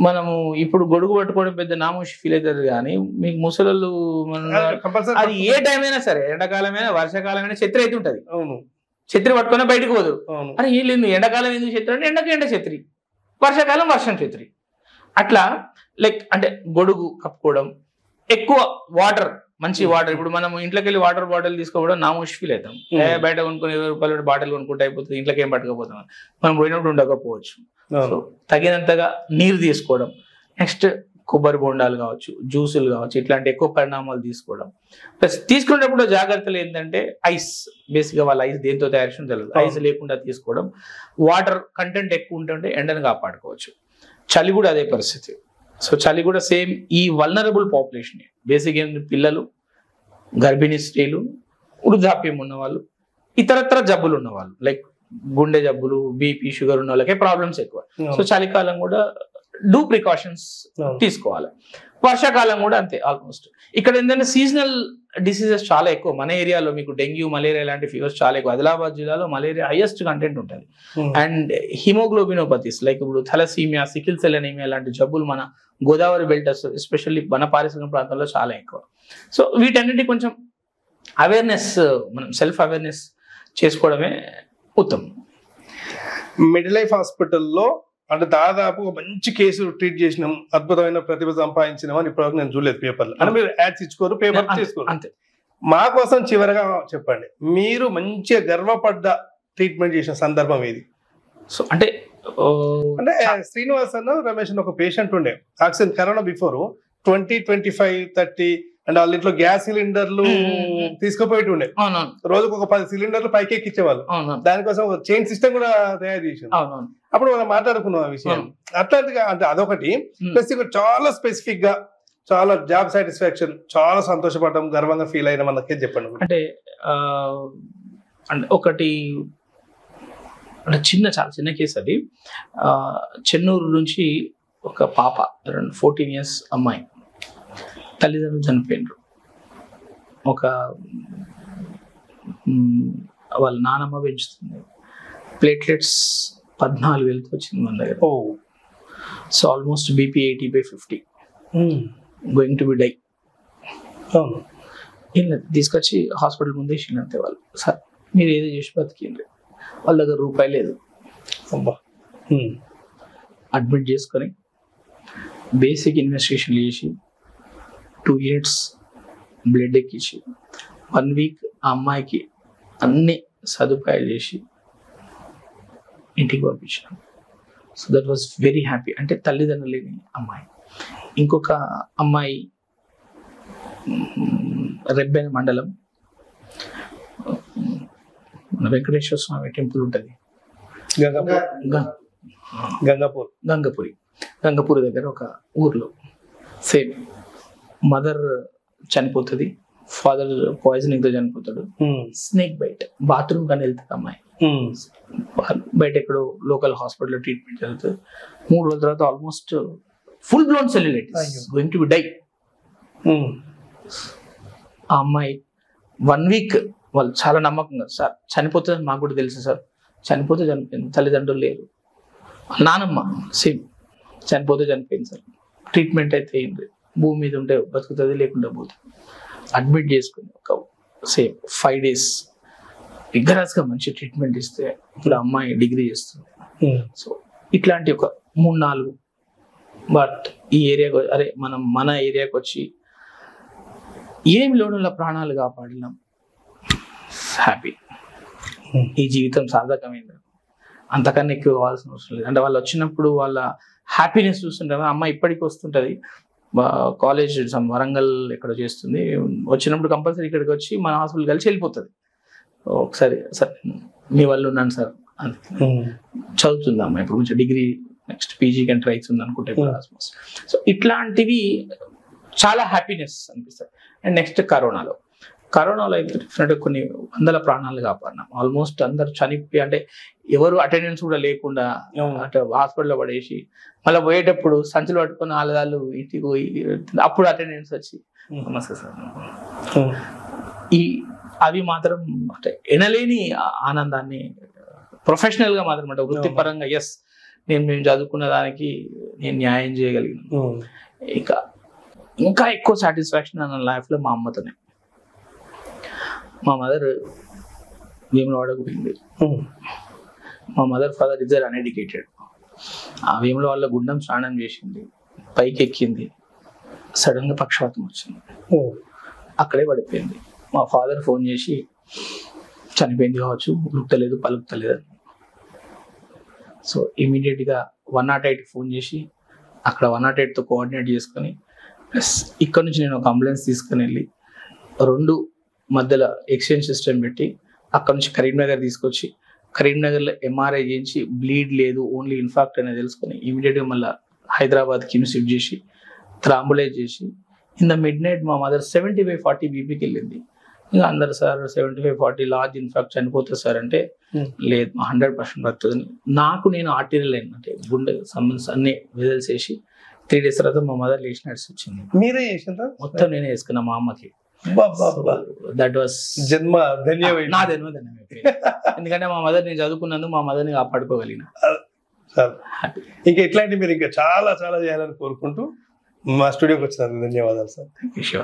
మనము ఇప్పుడు గొడుగు పట్టుకోవడం పెద్ద నామోషి ఫీల్ అవుతుంది. కానీ మీకు ముసలు అది ఏ టైం అయినా సరే, ఎండాకాలమైనా వర్షాకాలమైనా ఛత్రి అయితే ఉంటుంది. ఛత్రి పట్టుకునే బయటకు పోదు. అని ఏం లేదు, ఎండాకాలం ఎందుకు ఛత్రి అంటే ఎండకు ఎండ ఛత్రి, వర్షాకాలం వర్షం ఛత్రి. అట్లా లైక్ అంటే గొడుగు కప్పుకోవడం, ఎక్కువ వాటర్, మంచి వాటర్. ఇప్పుడు మనం ఇంట్లోకి వెళ్ళి వాటర్ బాటిల్ తీసుకోవడం నామోషి ఫీల్ అవుతాం. బయట కొనుక్కొని 20 రూపాయలు బాటిల్ కొనుక్కుంటే అయిపోతుంది, ఇంట్లోకి ఏం పట్టుకపోతాం, మనం పోయినప్పుడు ఉండకపోవచ్చు. సో తగినంతగా నీరు తీసుకోవడం, నెక్స్ట్ కొబ్బరి బొండాలు కావచ్చు, జ్యూసులు కావచ్చు, ఇట్లాంటి ఎక్కువ పరిణామాలు తీసుకోవడం. ప్లస్ తీసుకునేటప్పుడు జాగ్రత్తలు ఏంటంటే ఐస్, బేసిక్గా వాళ్ళ ఐస్ దేంతో తయారు చేసిన తెలియదు, ఐస్ లేకుండా తీసుకోవడం. వాటర్ కంటెంట్ ఎక్కువ ఉంటుంటే ఎండను కాపాడుకోవచ్చు. చలి కూడా అదే పరిస్థితి. సో చలి కూడా సేమ్ ఈ వల్నరబుల్ పాపులేషన్, బేసిక్ ఏంటి, పిల్లలు, గర్భిణీ స్త్రీలు, వృద్ధాప్యం ఉన్నవాళ్ళు, ఇతరత్ర జబ్బులు ఉన్నవాళ్ళు, లైక్ గుండె జబ్బులు, బీపీ, షుగర్ ఉన్న వాళ్ళకే ప్రాబ్లమ్స్ ఎక్కువ. సో చలికాలం కూడా డూ ప్రికాషన్స్ తీసుకోవాలి. వర్షాకాలం కూడా అంతే ఆల్మోస్ట్. ఇక్కడ ఏంటంటే సీజనల్ డిసీజెస్ చాలా ఎక్కువ మన ఏరియాలో. మీకు డెంగ్యూ, మలేరియా లాంటి ఫీవర్స్ చాలా ఎక్కువ. ఆదిలాబాద్ జిల్లాలో మలేరియా హైయెస్ట్ కంటెంట్ ఉంటుంది. అండ్ హిమోగ్లోబినోపతీస్ లైక్ ఇప్పుడు థలసీమియా, సికిల్ సెల్ అనీమియా లాంటి జబ్బులు మన గోదావరి బెల్ట్ ఎస్పెషల్లీ మన పారిశ్రామిక ప్రాంతాల్లో చాలా ఎక్కువ. సో వీటన్నిటి కొంచెం అవేర్నెస్, మనం సెల్ఫ్ అవేర్నెస్ చేసుకోవడమే ఉత్తమం. మిడ్ లైఫ్ హాస్పిటల్లో అంటే దాదాపు మంచి కేసు ట్రీట్ చేసినాం, అద్భుతమైన ప్రతిభ సంపాదించినాం అని ఇప్పటివరకు నేను చూడలేదు పేపర్లో. అంటే మీరు యాడ్స్ ఇచ్చుకోరు, పేపర్ చేసుకోరు. అంతే. మా కోసం చివరగా చెప్పండి, మీరు మంచిగా గర్వపడ్డ ట్రీట్మెంట్ చేసిన సందర్భం ఏది? సో అంటే అంటే శ్రీనివాస్ అన్న రమేష్ అన్న ఒక పేషెంట్ ఉండే ఆక్సిజన్ కరోనా బిఫోర్ 20, 25, 30 అండ్ వాళ్ళ ఇంట్లో గ్యాస్ సిలిండర్లు తీసుకుపోయి ఉండే. రోజుకు ఒక 10 సిలిండర్లు పైకి ఎక్కించేవాళ్ళు. దానికోసం ఒక చైన్ సిస్టమ్ కూడా తయారు చేసాం. అప్పుడు మనం మాట్లాడుకున్నాం ఆ విషయం. అట్లాంటిగా అంటే అదొకటి. ప్లస్ ఇక్కడ చాలా స్పెసిఫిక్ గా చాలా జాబ్ సాటిస్ఫాక్షన్, చాలా సంతోషపడడం, గర్వంగా ఫీల్ అయిన మనకే చెప్పండి. అంటే ఒకటి అంటే చాలా చిన్న కేసు అది. చెన్నూరు నుంచి ఒక పాప 14 years అమ్మాయి తల్లిదండ్రులు చనిపోయినారు. ఒక వాళ్ళ నానమ్మ పెంచుతుంది. ప్లేట్లెట్స్ 14,000 వచ్చింది మన దగ్గర. So almost BP 80/50 going to be die. తీసుకొచ్చి హాస్పిటల్ ముందే ఇచ్చినంతే వాళ్ళు. సార్ మీరు ఏదో చేసి బతికిండ్రు, వాళ్ళ దగ్గర రూపాయి లేదు. అడ్మిట్ చేసుకొని బేసిక్ ఇన్వెస్టిగేషన్ చేసి 2 units బ్లడ్ ఎక్కించి 1 week ఆ అమ్మాయికి అన్ని సదుపాయాలు చేసి ఇంటికి పంపించాను. So that was very happy. అంటే తల్లిదండ్రులు లేని అమ్మాయి. ఇంకొక అమ్మాయి రెబ్బెన మండలం వెంకటేశ్వర స్వామి టెంపుల్ ఉంటుంది, గంగపూరి దగ్గర ఒక ఊర్లో. సేమ్ మదర్ చనిపోతుంది, ఫాదర్ పాయిజనింగ్ తో చనిపోతాడు. స్నేక్ బైట్, బాత్రూమ్ కానీ వెళ్తుంది అమ్మాయి. బయట ఎక్కడో లోకల్ హాస్పిటల్లో ట్రీట్మెంట్ జరుగుతుంది. 3 రోజుల తర్వాత almost full blown cellulitis, going to be die. ఆ అమ్మాయి 1 week వాళ్ళు చాలా నమ్మకంగా, సార్ చనిపోతుంది మాకు కూడా తెలుసు సార్, చనిపోతే చనిపోయింది, తల్లిదండ్రులు లేరు. నానమ్మ సేమ్ చనిపోతే చనిపోయింది సార్, ట్రీట్మెంట్ అయితే అయింది, భూమి మీద ఉంటే బతుకుతుంది లేకుండా పోతుంది. అడ్మిట్ చేసుకుని ఒక సేమ్ 5 days రిగరస్గా మంచి ట్రీట్మెంట్ ఇస్తే ఇప్పుడు అమ్మాయి డిగ్రీ చేస్తుంది. సో ఇట్లాంటి ఒక 3-4 బట్ ఈ ఏరియాకి అరే మనం మన ఏరియాకి వచ్చి ఏం లోనుల ప్రాణాలు కాపాడినాం, హ్యాపీ. ఈ జీవితం సార్థకమైంది, అంతకన్నా ఎక్కువ కావాల్సిన అవసరం లేదు. అంటే వాళ్ళు వచ్చినప్పుడు వాళ్ళ హ్యాపీనెస్ చూస్తుంటారు. అమ్మాయి ఇప్పటికీ వస్తుంటుంది, కాలేజ్ వరంగల్ ఎక్కడ చేస్తుంది, వచ్చినప్పుడు కంపల్సరీ ఇక్కడికి వచ్చి మన హాస్పిటల్ కలిసి వెళ్ళిపోతుంది. ఒకసారి సార్ మీ వాళ్ళు ఉన్నాను సార్ అని చదువుతుంది అమ్మాయి. ఇప్పుడు కొంచెం డిగ్రీ నెక్స్ట్ పీజీ కానీ ట్రై అవుతుంది అనుకుంటే. సో ఇట్లాంటివి చాలా హ్యాపీనెస్ అనిపిస్తుంది. అండ్ నెక్స్ట్ కరోనాలో అయితే డెఫినెట్గా కొన్ని 100 ప్రాణాలు కాపాడినాం. ఆల్మోస్ట్ అందరు చనిపోయి, అంటే ఎవరు అటెండెన్స్ కూడా లేకుండా అంటే హాస్పిటల్లో పడేసి మళ్ళీ పోయేటప్పుడు సంచులు పట్టుకొని ఆలదాలు ఇంటికి పోయి అప్పుడు అటెండెన్స్ వచ్చి నమస్తే సార్. అవి మాత్రం అంటే ఎనలేని ఆనందాన్ని ప్రొఫెషనల్గా మాత్రం అంటే వృత్తిపరంగా ఎస్ నేను చదువుకున్న దానికి నేను న్యాయం చేయగలిగాను. ఇంకా ఎక్కువ సాటిస్ఫాక్షన్ నా లైఫ్లో మా అమ్మతోనే. మా మదర్ వేములవాడకు పోయింది. మా మదర్ ఫాదర్ ఇద్దరు అన్ఎడ్యుకేటెడ్. ఆ వేముల వాళ్ళ గుండం స్నానం చేసింది, పైకి ఎక్కింది, సడన్గా పక్షవాతం వచ్చింది, అక్కడే పడిపోయింది. మా ఫాదర్ ఫోన్ చేసి చనిపోయింది కావచ్చు, ఉలుకుతలేదు పలుకుతలేదు అని. సో ఇమీడియట్గా 108 ఫోన్ చేసి అక్కడ 108తో కోఆర్డినేట్ చేసుకొని ప్లస్ ఇక్కడ నుంచి నేను ఒక అంబులెన్స్ తీసుకుని వెళ్ళి 2 మధ్యలో ఎక్స్చేంజ్ సిస్టమ్ పెట్టి అక్కడ నుంచి కరీంనగర్ తీసుకొచ్చి కరీంనగర్లో ఎంఆర్ఐ చేయించి బ్లీడ్ లేదు ఓన్లీ ఇన్ఫాక్ట్ అనేది తెలుసుకొని ఇమీడియట్గా మళ్ళీ హైదరాబాద్కి షిఫ్ట్ చేసి థ్రాంబులైజ్ చేసి ఇన్ ద మిడ్ నైట్ మా మదర్ 70/40 బీపీకి వెళ్ళింది. ఇంకా అందరు సార్ 70/40 లార్జ్ ఇన్ఫాక్ట్ చనిపోతుంది సార్ అంటే లేదు 100% బతుకుతుంది. నేను ఆర్టీరియల్ లైన్ అంటే గుండె సంబంధించి అన్ని విజల్స్ వేసి 3 days తర్వాత మా మదర్ లేచి నడిచి వచ్చింది. మీరే చేసిందా? మొత్తం నేనే వేసుకున్నా మా అమ్మకి. దట్ వాస్ జన్మ ధన్యమైంది, నా జన్మ ధన్యమైంది. ఎందుకంటే మా మదర్ నేను చదువుకున్నందుకు మా మదర్ని కాపాడుకోగలిగిన. ఇంకా ఇట్లాంటి మీరు ఇంకా చాలా చాలా చేయాలని కోరుకుంటూ మా స్టూడియోకి వచ్చినందుకు ధన్యవాదాలు సార్. Thank you.